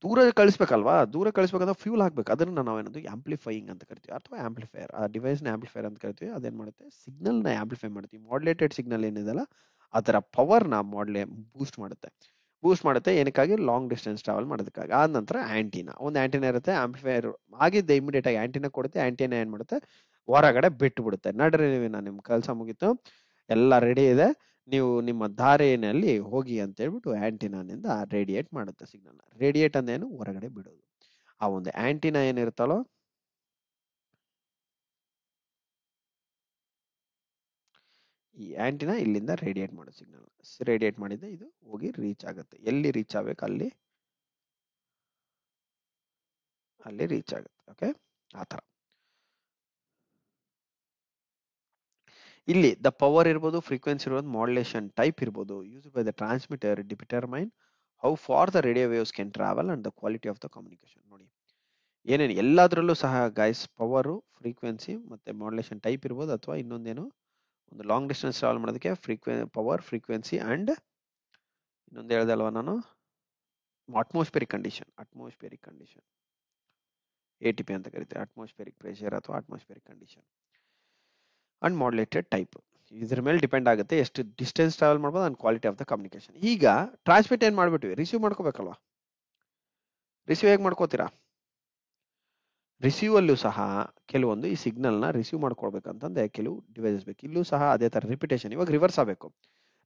ದೂರ ಕಳಿಸ್ಬೇಕಲ್ವಾ, ದೂರ ಕಳಿಸ್ಬೇಕಂದ್ರೆ ಫ್ಯೂಲ್ ಹಾಕ್ಬೇಕು. ಅದನ್ನ ನಾವೇನದು ಆಂಪ್ಲಿಫೈಯಿಂಗ್ ಅಂತ ಕರಿತೀವಿ, ಅಥವಾ ಆಂಪ್ಲಿಫೈಯರ್. ಆ ಡಿವೈಸ್ ನ ಆಂಪ್ಲಿಫೈಯರ್ ಅಂತ ಕರಿತೀವಿ. ಅದೇನ್ ಮಾಡುತ್ತೆ, ಸಿಗ್ನಲ್ ನ ಆಂಪ್ಲಿಫೈ ಮಾಡ್ತೀವಿ. ಮಾಡ್ಯುಲೇಟೆಡ್ ಸಿಗ್ನಲ್ ಏನಿದೆಲ್ಲ ಅದರ ಪವರ್ ನ ಬೂಸ್ಟ್ ಮಾಡುತ್ತೆ. ಬೂಸ್ಟ್ ಮಾಡುತ್ತೆ ಏನಕ್ಕಾಗಿ, ಲಾಂಗ್ ಡಿಸ್ಟೆನ್ಸ್ ಟ್ರಾವೆಲ್ ಮಾಡೋದಕ್ಕಾಗಿ. ಆದ ನಂತರ ಆಂಟಿನಾ, ಒಂದು ಆಂಟಿನಾ ಇರುತ್ತೆ, ಆಂಪ್ಲಿಫೈಯರ್ ಆಗಿದ್ದೆ ಇಮಿಡಿಯೇಟ್ ಆಗಿ ಆಂಟಿನಾ ಕೊಡುತ್ತೆ. ಆಂಟಿನಾ ಏನ್ ಮಾಡುತ್ತೆ, ಹೊರಗಡೆ ಬಿಟ್ಟು ಬಿಡುತ್ತೆ. ನಡ್ರಿ ನಿಮ್ ಕೆಲಸ ಮುಗೀತು, ಎಲ್ಲ ರೆಡಿ ಇದೆ, ನೀವು ನಿಮ್ಮ ದಾರಿನಲ್ಲಿ ಹೋಗಿ ಅಂತ ಹೇಳ್ಬಿಟ್ಟು ಆಂಟಿನಾನಿಂದ ರೇಡಿಯೇಟ್ ಮಾಡುತ್ತೆ ಸಿಗ್ನಲ್. ರೇಡಿಯೇಟ್ ಅಂದೇನು, ಹೊರಗಡೆ ಬಿಡೋದು. ಆ ಒಂದು ಆಂಟಿನಾ ಏನಿರುತ್ತಲ್ಲೋ ಈ ಆಂಟಿನಾ ಇಲ್ಲಿಂದ ರೇಡಿಯೇಟ್ ಮಾಡೋ ಸಿಗ್ನಲ್, ರೇಡಿಯೇಟ್ ಮಾಡಿದ್ರೆ ಇದು ಹೋಗಿ ರೀಚ್ ಆಗುತ್ತೆ. ಎಲ್ಲಿ ರೀಚ್ ಆಗ್ಬೇಕು ಅಲ್ಲಿ ರೀಚ್ ಆಗುತ್ತೆ. ಓಕೆ, ಆತರ. ಇಲ್ಲಿ ದ ಪವರ್ ಇರ್ಬೋದು, ಫ್ರೀಕ್ವೆನ್ಸಿ ಇರ್ಬೋದು, ಮಾಡ್ಯುಲೇಷನ್ ಟೈಪ್ ಇರ್ಬೋದು, use by the transmitter determine how far the radio waves can travel and the quality of the communication. ನೋಡಿ, ಏನೇನು ಎಲ್ಲದರಲ್ಲೂ ಸಹ ಗೈಸ್ ಪವರು, ಫ್ರೀಕ್ವೆನ್ಸಿ ಮತ್ತೆ ಮಾಡ್ಯುಲೇಷನ್ ಟೈಪ್ ಇರ್ಬೋದು, ಅಥವಾ ಇನ್ನೊಂದೇನು, ಒಂದು ಲಾಂಗ್ ಡಿಸ್ಟೆನ್ಸ್ ಟ್ರಾವೆಲ್ ಮಾಡೋದಕ್ಕೆ ಪವರ್, ಫ್ರೀಕ್ವೆನ್ಸಿ ಅಂಡ್ ಇನ್ನೊಂದು ಹೇಳ್ದಲ್ವಾ ನಾನು, ಅಟ್ಮಾಸ್ಫಿಯರಿಕ್ ಕಂಡೀಷನ್. ATP ಅಂತ ಕರಿತೀವಿ, ಅಟ್ಮಾಸ್ಫಿಯರಿಕ್ ಪ್ರೆಷರ್ ಅಥವಾ atmospheric condition and modulated type. ಇದ್ರ ಮೇಲೆ ಡಿಪೆಂಡ್ ಆಗುತ್ತೆ ಎಷ್ಟು ಡಿಸ್ಟೆನ್ಸ್ ಟ್ರಾವೆಲ್ ಮಾಡ್ಬೋದು and quality of the communication. ಈಗ ಟ್ರಾನ್ಸ್ಮಿಟ್ ಏನ್ ಮಾಡ್ಬಿಟ್ವಿ, ರಿಸೀವ್ ಮಾಡ್ಕೋಬೇಕಲ್ವಾ. ರಿಸೀವ್ ಹೇಗೆ ಮಾಡ್ಕೋತೀರಾ, ರಿಸೀವ್ ಅಲ್ಲೂ ಸಹ ಕೆಲವೊಂದು ಈ ಸಿಗ್ನಲ್ ನ ರಿಸೀವ್ ಮಾಡ್ಕೊಳ್ಬೇಕಂತಂದ್ರೆ ಕೆಲವು ಡಿವೈಸಸ್ ಬೇಕು. ಇಲ್ಲೂ ಸಹ ಅದೇ ತರ ರಿಪಿಟೇಷನ್. ಇವಾಗ ರಿವರ್ಸ್ ಆಗಬೇಕು.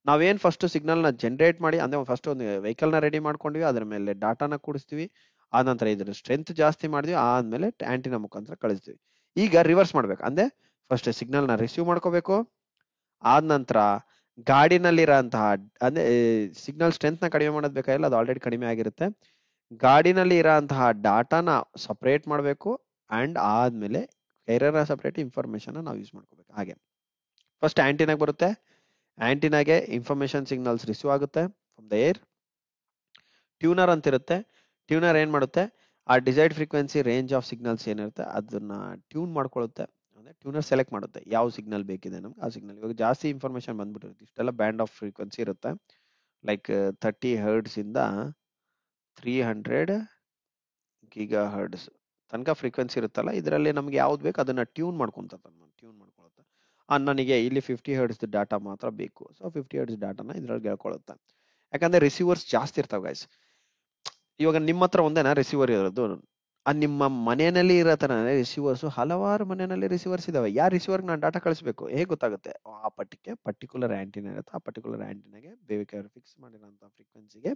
ನಾವೇನ್ ಫಸ್ಟ್ ಸಿಗ್ನಲ್ ನ ಜನರೇಟ್ ಮಾಡಿ, ಅಂದ್ರೆ ಫಸ್ಟ್ ಒಂದು ವೆಹಿಕಲ್ ನ ರೆಡಿ ಮಾಡ್ಕೊಂಡ್ವಿ, ಅದ್ರ ಮೇಲೆ ಡಾಟಾನ ಕೂಡಿಸ್ತೀವಿ, ಆ ನಂತರ ಇದ್ರ ಸ್ಟ್ರೆಂತ್ ಜಾಸ್ತಿ ಮಾಡಿದ್ವಿ, ಆದ್ಮೇಲೆ ಆಂಟಿನಾ ಮುಖಾಂತರ ಕಳಿಸ್ತೀವಿ. ಈಗ ರಿವರ್ಸ್ ಮಾಡ್ಬೇಕು, ಅಂದ್ರೆ ಫಸ್ಟ್ ಸಿಗ್ನಲ್ ನ ರಿಸೀವ್ ಮಾಡ್ಕೋಬೇಕು, ಆದ ನಂತರ ಗಾಡಿನಲ್ಲಿರೋಂತಹ, ಅಂದ್ರೆ ಸಿಗ್ನಲ್ ಸ್ಟ್ರೆಂತ್ ನ ಕಡಿಮೆ ಮಾಡೋದ್ ಬೇಕಾಗಿಲ್ಲ, ಅದು ಆಲ್ರೆಡಿ ಕಡಿಮೆ ಆಗಿರುತ್ತೆ. ಗಾಡಿನಲ್ಲಿ ಇರೋಂತಹ ಡಾಟಾನ ಸಪರೇಟ್ ಮಾಡಬೇಕು, ಅಂಡ್ ಆದ್ಮೇಲೆ ಎರರ್ ಸಪರೇಟ್ ಇನ್ಫಾರ್ಮೇಶನ್ ನಾವು ಯೂಸ್ ಮಾಡ್ಕೋಬೇಕು. ಹಾಗೆ ಫಸ್ಟ್ ಆಂಟಿನಾಗ್ ಬರುತ್ತೆ, ಆಂಟಿನಾಗೆ ಇನ್ಫಾರ್ಮೇಶನ್ ಸಿಗ್ನಲ್ಸ್ ರಿಸೀವ್ ಆಗುತ್ತೆ ಫ್ರಮ್ ದ ಏರ್. ಟ್ಯೂನರ್ ಅಂತ ಇರುತ್ತೆ, ಟ್ಯೂನರ್ ಏನ್ ಮಾಡುತ್ತೆ, ಆ desired frequency range of signals ಏನಿರುತ್ತೆ ಅದನ್ನ ಟ್ಯೂನ್ ಮಾಡ್ಕೊಳ್ಳುತ್ತೆ. ಅಂದ್ರೆ ಟ್ಯೂನರ್ ಸೆಲೆಕ್ಟ್ ಮಾಡುತ್ತೆ ಯಾವ ಸಿಗ್ನಲ್ ಬೇಕಿದೆ ನಮ್ಗೆ ಆ ಸಿಗ್ನಲ್. ಇವಾಗ ಜಾಸ್ತಿ ಇನ್ಫಾರ್ಮೇಶನ್ ಬಂದ್ಬಿಟ್ಟಿರುತ್ತೆ, ಇಷ್ಟೆಲ್ಲ ಬ್ಯಾಂಡ್ ಆಫ್ ಫ್ರೀಕ್ವೆನ್ಸಿ ಇರುತ್ತೆ, ಲೈಕ್ 30 ಹರ್ಡ್ಸ್ ಇಂದ 300 ಗಿಗಾ ಹರ್ಡ್ಸ್ ತನಕ ಫ್ರೀಕ್ವೆನ್ಸಿ ಇರುತ್ತಲ್ಲ. ಇದರಲ್ಲಿ ನಮ್ಗೆ ಯಾವ್ದು ಬೇಕು ಅದನ್ನ ಟ್ಯೂನ್ ಮಾಡ್ಕೊಳುತ್ತೆ. ನನಗೆ ಇಲ್ಲಿ 50 ಹರ್ಡ್ಸ್ ಡಾಟಾ ಮಾತ್ರ ಬೇಕು. ಸೊ 50 ಹರ್ಡ್ಸ್ ಡಾಟಾನ ಇದ್ರೊಳಗೆ ಹೇಳ್ಕೊಳ್ಳುತ್ತೆ. ಯಾಕಂದ್ರೆ ರಿಸೀವರ್ಸ್ ಜಾಸ್ತಿ ಇರ್ತಾವೆ ಗೈಸ್. ಇವಾಗ ನಿಮ್ಮ ಹತ್ರ ಒಂದೇನಾ ರಿಸೀವರ್ ಇರೋದು? ನಿಮ್ಮ ಮನೆಯಲ್ಲಿ ಇರೋ ತರನೇ ರಿಸೀವರ್ಸ್ ಹಲವಾರು ಮನೆಯಲ್ಲಿ ರಿಸೀವರ್ಸ್ ಇದಾವೆ. ಯಾವ ರಿಸೀವರ್ ನಾನು ಡಾಟಾ ಕಳಿಸ್ಬೇಕು ಹೇಗೆ ಗೊತ್ತಾಗುತ್ತೆ? ಆ ಪರ್ಟಿಕ್ಯುಲರ್ ಆಂಟಿನಾ ಇರುತ್ತೆ, ಆ ಪರ್ಟಿಕ್ಯುಲರ್ ಆಂಟಿನಾಗೆ ಬೇಕಾದ್ರೆ ಫಿಕ್ಸ್ ಮಾಡಿರೋಂಥ ಫ್ರೀಕ್ವೆನ್ಸಿಗೆ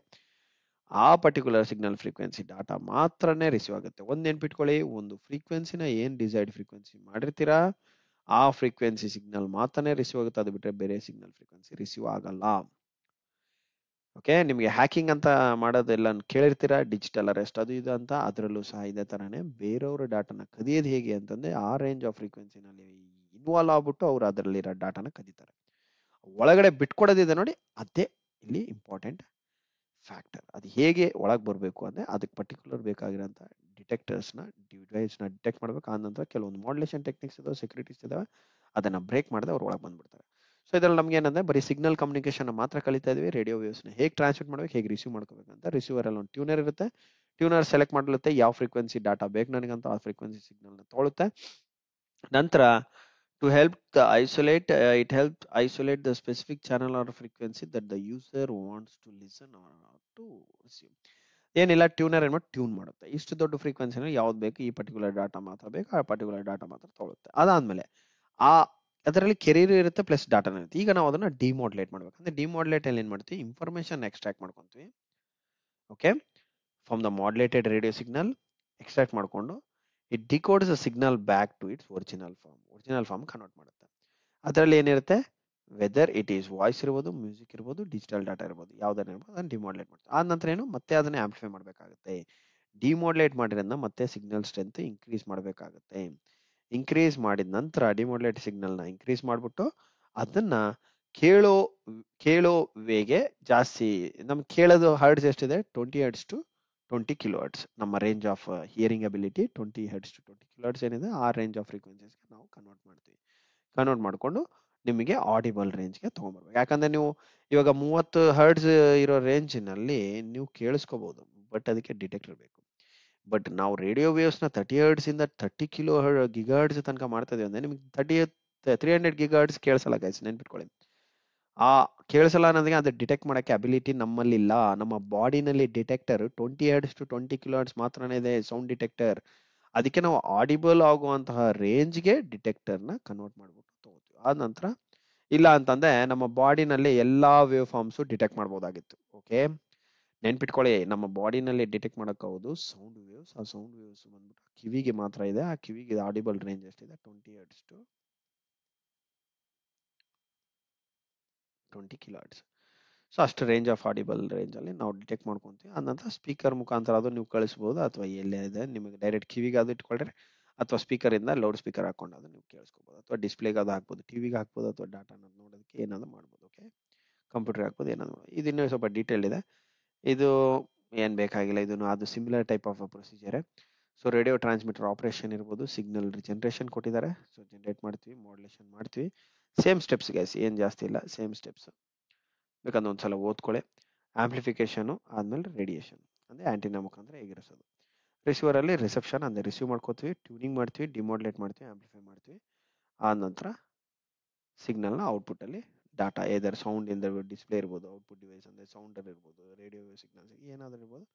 ಆ ಪರ್ಟಿಕ್ಯುಲರ್ ಸಿಗ್ನಲ್ ಫ್ರೀಕ್ವೆನ್ಸಿ ಡಾಟಾ ಮಾತ್ರನೇ ರಿಸೀವ್ ಆಗುತ್ತೆ. ಒಂದ್ ನೆನ್ಪಿಟ್ಕೊಳ್ಳಿ, ಒಂದು ಫ್ರೀಕ್ವೆನ್ಸಿನ ಏನ್ ಡಿಸೈಡ್ ಫ್ರೀಕ್ವೆನ್ಸಿ ಮಾಡಿರ್ತೀರಾ ಆ ಫ್ರೀಕ್ವೆನ್ಸಿ ಸಿಗ್ನಲ್ ಮಾತ್ರನೇ ರಿಸೀವ್ ಆಗುತ್ತೆ, ಅದು ಬಿಟ್ರೆ ಬೇರೆ ಸಿಗ್ನಲ್ ಫ್ರೀಕ್ವೆನ್ಸಿ ರಿಸೀವ್ ಆಗಲ್ಲ. ಓಕೆ, ನಿಮಗೆ ಹ್ಯಾಕಿಂಗ್ ಅಂತ ಮಾಡೋದೆಲ್ಲ ಕೇಳಿರ್ತೀರಾ, ಡಿಜಿಟಲ್ ಅರೆಸ್ಟ್ ಅದು ಇದು ಅಂತ. ಅದರಲ್ಲೂ ಸಹ ಇದೇ ತರನೇ ಬೇರೆಯವರ ಡಾಟಾನ ಕದಿಯೋದು ಹೇಗೆ ಅಂತಂದ್ರೆ ಆ ರೇಂಜ್ ಆಫ್ ಫ್ರೀಕ್ವೆನ್ಸಿನಲ್ಲಿ ಇನ್ವಾಲ್ವ್ ಆಗ್ಬಿಟ್ಟು ಅವ್ರು ಅದರಲ್ಲಿರೋ ಡಾಟಾನ ಕದೀತಾರೆ. ಒಳಗಡೆ ಬಿಟ್ಕೊಡೋದಿದೆ ನೋಡಿ, ಅದೇ ಇಲ್ಲಿ ಇಂಪಾರ್ಟೆಂಟ್ ಫ್ಯಾಕ್ಟರ್. ಅದು ಹೇಗೆ ಒಳಗೆ ಬರಬೇಕು ಅಂದ್ರೆ ಅದಕ್ಕೆ ಪರ್ಟಿಕ್ಯುಲರ್ ಬೇಕಾಗಿರೋಂಥ ಡಿಟೆಕ್ಟರ್ಸ್ನ ಡಿವೈಸ್ನ ಡಿಟೆಕ್ಟ್ ಮಾಡ್ಬೇಕು. ಆ ನಂತರ ಕೆಲವೊಂದು ಮಾಡ್ಯುಲೇಷನ್ ಟೆಕ್ನಿಕ್ಸ್ ಇದಾವೆ, ಸೆಕ್ಯೂರಿಟೀಸ್ ಇದಾವೆ, ಅದನ್ನ ಬ್ರೇಕ್ ಮಾಡಿದ್ರೆ ಅವ್ರು ಒಳಗೆ ಬಂದ್ಬಿಡ್ತಾರೆ. ಸೊ ಇದ್ರಲ್ಲಿ ನಮ್ಗೆ ಏನಂದ್ರೆ ಬರೀ ಸಿಗ್ನಲ್ ಕಮ್ಯುನಿಕೇಶನ್ ಮಾತ್ರ ಕಲಿತಾ ಇದೀವಿ. ರೇಡಿಯೋ ವೇವ್ಸ್ನ ಹೇಗೆ ಟ್ರಾನ್ಸ್ಮಿಟ್ ಮಾಡ್ಬೇಕು, ಹೇಗೆ ರಿಸೀವ್ ಮಾಡ್ಕೋಬೇಕು ಅಂತ. ರಿಸೀವರ್ ಅಲ್ಲಿ ಒಂದು ಟ್ಯೂನರ್ ಇರುತ್ತೆ, ಟ್ಯೂನರ್ ಸೆಲೆಕ್ಟ್ ಮಾಡಿರುತ್ತೆ ಯಾವ ಫ್ರೀಕ್ವೆನ್ಸಿ ಡಾಟಾ ಬೇಕು ನನಗಂತ ಆ ಫ್ರೀಕ್ವೆನ್ಸಿ ಸಿಗ್ನಲ್ನ ತೊಗೊಳುತ್ತೆ. ನಂತರ to help the isolate it helps isolate the specific channel or frequency that the user wants to listen or to receive. ಏನಿಲ್ಲ, ಟ್ಯೂನರ್ ಏನ್ಮಾಡಿ ಟ್ಯೂನ್ ಮಾಡುತ್ತೆ. ಇಷ್ಟು ದೊಡ್ಡ ಫ್ರೀಕ್ವೆನ್ಸಿನ ಯಾವ್ದು ಬೇಕು, ಈ ಪರ್ಟಿಕ್ಯುಲರ್ ಡಾಟಾ ಮಾತ್ರ ಬೇಕು, ಆ ಪರ್ಟಿಕ್ಯುಲರ್ ಡಾಟಾ ಮಾತ್ರ ತೊಗೊಳುತ್ತೆ. ಅದಾದ್ಮೇಲೆ ಆ ಅದರಲ್ಲಿ ಕೆರಿಯರ್ ಇರುತ್ತೆ ಪ್ಲಸ್ ಡಾಟಾನ ಇರುತ್ತೆ. ಈಗ ನಾವು ಅದನ್ನ ಡಿಮಾಡ್ಯುಲೇಟ್ ಮಾಡ್ಬೇಕು. ಅಂದ್ರೆ ಡಿಮಾಡ್ಯುಲೇಟ್ ಅಲ್ಲಿ ಏನ್ ಮಾಡ್ತೀವಿ, ಇನ್ಫಾರ್ಮೇಶನ್ ಎಕ್ಸ್ಟ್ರಾಕ್ಟ್ ಮಾಡ್ಕೊಂತೀವಿ. Okay, from the modulated radio signal extract ಮಾಡ್ಕೊಂಡು it decodes the signal back to its original form convert ಮಾಡುತ್ತೆ. ಅದರಲ್ಲಿ ಏನಿರುತ್ತೆ, ವೆದರ್ ಇಟ್ ಈಸ್ ವಾಯ್ಸ್ ಇರ್ಬೋದು, ಮ್ಯೂಸಿಕ್ ಇರ್ಬೋದು, ಡಿಜಿಟಲ್ ಡಾಟಾ ಇರ್ಬೋದು, ಯಾವ್ದಾರು ಇರ್ಬೋದು, ಅದನ್ನ ಡಿಮಾಡ್ಯುಲೇಟ್ ಮಾಡ್ತಾರೆ. ಆದ ನಂತರ ಏನು, ಮತ್ತೆ ಅದನ್ನ ಆಂಪ್ಲಿಫೈ ಮಾಡಬೇಕಾಗುತ್ತೆ. ಡಿಮಾಡ್ಯುಲೇಟ್ ಮಾಡಿರೋದನ್ನ ಮತ್ತೆ ಸಿಗ್ನಲ್ ಸ್ಟ್ರೆಂತ್ ಇನ್ಕ್ರೀಸ್ ಮಾಡಬೇಕಾಗುತ್ತೆ. ಇನ್ಕ್ರೀಸ್ ಮಾಡಿದ ನಂತರ ಡಿಮಾಡ್ಯುಲೇಟ್ ಸಿಗ್ನಲ್ನ ಇನ್ಕ್ರೀಸ್ ಮಾಡಿಬಿಟ್ಟು ಅದನ್ನ ಕೇಳೋ ಕೇಳೋ ವೇಗೆ ಜಾಸ್ತಿ, ನಮ್ಗೆ ಕೇಳೋದು ಹರ್ಡ್ಸ್ ಎಷ್ಟಿದೆ, 20 ಹರ್ಡ್ಸ್ ಟು 20 ಕಿಲೋ ಹರ್ಡ್ಸ್. ನಮ್ಮ range of hearing ability 20 hertz to 20 kilo hertz ಏನಿದೆ ಆ ರೇಂಜ್ ಆಫ್ ಫ್ರೀಕ್ವೆನ್ಸೀಸ್ಗೆ ನಾವು ಕನ್ವರ್ಟ್ ಮಾಡ್ತೀವಿ. ಕನ್ವರ್ಟ್ ಮಾಡಿಕೊಂಡು ನಿಮಗೆ ಆಡಿಬಲ್ ರೇಂಜ್ಗೆ ತೊಗೊಂಡ್ಬರ್ಬೇಕು. ಯಾಕಂದ್ರೆ ನೀವು ಇವಾಗ 30 ಹರ್ಡ್ಸ್ ಇರೋ ರೇಂಜಿನಲ್ಲಿ ನೀವು ಕೇಳಿಸ್ಕೋಬಹುದು, ಬಟ್ ಅದಕ್ಕೆ ಡಿಟೆಕ್ಟರ್ ಬೇಕು. ಬಟ್ ನಾವು ರೇಡಿಯೋ ವೇವ್ಸ್ನ 30 ಹರ್ಡ್ಸ್ ಇಂದ 30 ಕಿಲೋ ಗಿಗಾ ಹರ್ಡ್ಸ್ ತನಕ ಮಾಡ್ತಾ ಇದೀವಿ ಅಂದ್ರೆ ನಿಮ್ಗೆ 300 ಗಿಗಾ ಹರ್ಡ್ಸ್ ಕೇಳಿಸಲ್ಲ ಗೈಸ್, ನೆನ್ಪಿಟ್ಕೊಳ್ಳಿ. ಆ ಕೇಳಿಸಲ್ಲ ಅನ್ನೋದಕ್ಕೆ ಅದು ಡಿಟೆಕ್ಟ್ ಮಾಡಕ್ಕೆ ಅಬಿಲಿಟಿ ನಮ್ಮಲ್ಲಿ ಇಲ್ಲ. ನಮ್ಮ ಬಾಡಿನಲ್ಲಿ detector 20 hertz to 20 kilo hertz ಮಾತ್ರನೇ ಇದೆ, ಸೌಂಡ್ ಡಿಟೆಕ್ಟರ್. ಅದಕ್ಕೆ ನಾವು ಆಡಿಬಲ್ ಆಗುವಂತಹ ರೇಂಜ್ಗೆ ಡಿಟೆಕ್ಟರ್ನ ಕನ್ವರ್ಟ್ ಮಾಡ್ಬಿಟ್ಟು ತಗೋತೀವಿ. ಆದ ನಂತರ ಇಲ್ಲ ಅಂತಂದ್ರೆ ನಮ್ಮ ಬಾಡಿನಲ್ಲಿ ಎಲ್ಲಾ ವೇವ್ ಫಾರ್ಮ್ಸ್ ಡಿಟೆಕ್ಟ್ ಮಾಡ್ಬೋದಾಗಿತ್ತು. ಓಕೆ, ನೆನ್ಪಿಟ್ಕೊಳ್ಳಿ, ನಮ್ಮ ಬಾಡಿನಲ್ಲಿ ಡಿಟೆಕ್ಟ್ ಮಾಡೋಕ್ಕಾಗೋದು ಸೌಂಡ್ ವೇವ್ಸ್. ಆ ಸೌಂಡ್ ವೇವ್ಸ್ ಬಂದ್ಬಿಟ್ಟು ಕಿವಿಗೆ ಮಾತ್ರ ಇದೆ. ಆ ಕಿವಿಗೆ ಆಡಿಬಲ್ ರೇಂಜ್ ಎಷ್ಟಿದೆ, 20 hertz to 20 kilo hertz. So ಅಷ್ಟು ರೇಂಜ್ ಆಫ್ ಆಡಿಬಲ್ ರೇಂಜ್ ಅಲ್ಲಿ ನಾವು ಡಿಟೆಕ್ಟ್ ಮಾಡ್ಕೊಂತೀವಿ. ಅದ ನಂತರ ಸ್ಪೀಕರ್ ಮುಖಾಂತರ ಅದು ನೀವು ಕಳಿಸಬಹುದು, ಅಥವಾ ಎಲ್ಲೇ ಇದೆ ನಿಮಗೆ ಡೈರೆಕ್ಟ್ ಕಿವಿಗೆ ಅದು ಇಟ್ಕೊಳ್ರೆ, ಅಥವಾ ಸ್ಪೀಕರ್ ಇಂದ ಲೌಡ್ ಸ್ಪೀಕರ್ ಹಾಕೊಂಡು ಅದು ನೀವು ಕೇಳಿಸ್ಕೋಬಹುದು, ಅಥವಾ ಡಿಸ್ಪ್ಲೇಗೆ ಅದು ಹಾಕ್ಬೋದು, ಟಿವಿಗೆ ಹಾಕ್ಬೋದು, ಅಥವಾ ಡಾಟಾನ ನೋಡೋದಕ್ಕೆ ಏನಾದ್ರು ಮಾಡ್ಬೋದು. ಓಕೆ, ಕಂಪ್ಯೂಟರ್ ಹಾಕ್ಬೋದು, ಏನಾದ್ರು. ಇದು ಇನ್ನೂ ಸ್ವಲ್ಪ ಡೀಟೇಲ್ ಇದೆ, ಇದು ಏನ್ ಬೇಕಾಗಿಲ್ಲ. ಇದನ್ನು ಅದು similar type of procedure. So radio transmitter operation ಇರ್ಬೋದು, ಸಿಗ್ನಲ್ ಜನರೇಷನ್ ಕೊಟ್ಟಿದ್ದಾರೆ, ಸೊ ಜನರೇಟ್ ಮಾಡ್ತೀವಿ, ಮಾಡ್ಯುಲೇಷನ್ ಮಾಡ್ತೀವಿ. ಸೇಮ್ ಸ್ಟೆಪ್ಸ್ ಗೈಸ್, ಏನ್ ಜಾಸ್ತಿ ಇಲ್ಲ, ಸೇಮ್ ಸ್ಟೆಪ್ಸ್. ಬೇಕಂದ್ರೆ ಒಂದ್ಸಲ ಓದ್ಕೊಳ್ಳಿ. ಆಂಪ್ಲಿಫಿಕೇಶನ್ ಆದ್ಮೇಲೆ ರೇಡಿಯೇಷನ್ ಅಂದ್ರೆ ಆಂಟಿನಾ ಮುಖಾಂತರ ಹೇಗಿರಿಸೋದು. ರಿಸೀವರ್ ಅಲ್ಲಿ ರಿಸೆಪ್ಷನ್ ಅಂದ್ರೆ ರಿಸೀವ್ ಮಾಡ್ಕೋತೀವಿ, ಟ್ಯೂನಿಂಗ್ ಮಾಡ್ತೀವಿ, ಡಿಮಾಡ್ಯುಲೇಟ್ ಮಾಡ್ತೀವಿ, ಆಂಪ್ಲಿಫೈ ಮಾಡ್ತೀವಿ. ಆದ ನಂತರ ಸಿಗ್ನಲ್ ನ ಔಟ್ಪುಟ್ ಅಲ್ಲಿ ಡಾಟಾ ಏದರ್ ಸೌಂಡ್ ಇಂದ ಡಿಸ್ಪ್ಲೇ ಇರ್ಬೋದು, ಔಟ್ಪುಟ್ ಡಿವೈಸ್ ಅಂದ್ರೆ ಸೌಂಡ್ ಅಲ್ಲಿ ಇರ್ಬೋದು, ರೇಡಿಯೋ ಸಿಗ್ನಲ್ಸ್ ಏನಾದ್ರೂ ಇರ್ಬೋದು,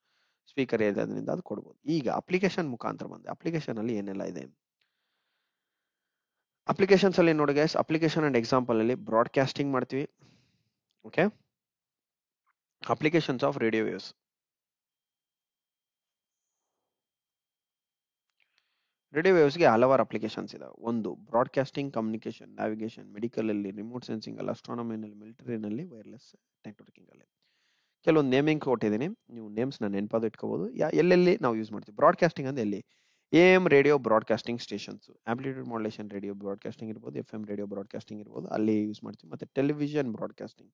ಸ್ಪೀಕರ್ ಏನಾದ್ರಿಂದ ಅದು ಕೊಡ್ಬೋದು. ಈಗ ಅಪ್ಲಿಕೇಶನ್ ಮುಖಾಂತರ ಬಂದೆ. ಅಪ್ಲಿಕೇಶನ್ ಅಲ್ಲಿ ಏನೆಲ್ಲ ಇದೆ, ಅಪ್ಲಿಕೇಶನ್ಸ್ ಅಲ್ಲಿ ನೋಡಿ ಗೈಸ್, ಅಪ್ಲಿಕೇಶನ್ ಅಂಡ್ ಎಕ್ಸಾಂಪಲ್ ಅಲ್ಲಿ ಬ್ರಾಡ್ಕಾಸ್ಟಿಂಗ್ ಮಾಡ್ತೀವಿ. Okay, applications of radio waves. Radio ವೇವ್ಸ್ಗೆ ಹಲವಾರು ಅಪ್ಲಿಕೇಶನ್ಸ್ ಇದಾವೆ. ಒಂದು ಬ್ರಾಡ್ಕಾಸ್ಟಿಂಗ್, ಕಮ್ಯುನಿಕೇಶನ್, ನ್ಯಾವಿಗೇಷನ್, ಮೆಡಿಕಲ್ ಅಲ್ಲಿ, ರಿಮೋಟ್ ಸೆನ್ಸಿಂಗ್ ಅಲ್ಲಿ, ಅಸ್ಟ್ರಾನಮಿನಲ್ಲಿ, ಮಿಲಿಟರಿನಲ್ಲಿ, ವೈರ್ಲೆಸ್ ನೆಟ್ವರ್ಕಿಂಗ್ ಅಲ್ಲಿ. ಕೆಲವೊಂದು ನೇಮಿಂಗ್ ಕೊಟ್ಟಿದ್ದೀನಿ, ನೀವು ನೇಮ್ಸ್ ನ ನೆನಪಾದ ಇಟ್ಕೋಬಹುದು. ಎಲ್ಲೆಲ್ಲಿ ನಾವು ಯೂಸ್ ಮಾಡ್ತೀವಿ ಬ್ರಾಡ್ಕಾಸ್ಟಿಂಗ್ ಅಂದ್ರೆ ಎಲ್ಲಿ, AM radio broadcasting stations, amplitude modulation radio broadcasting ಇರ್ಬೋದು, FM ರೇಡಿಯೋ ಬ್ರಾಡ್ಕಾಸ್ಟಿಂಗ್ ಇರ್ಬೋದು, ಅಲ್ಲಿ ಯೂಸ್ ಮಾಡ್ತೀವಿ. ಮತ್ತೆ ಟೆಲಿವಿಷನ್ ಬ್ರಾಡ್ಕಾಸ್ಟಿಂಗ್,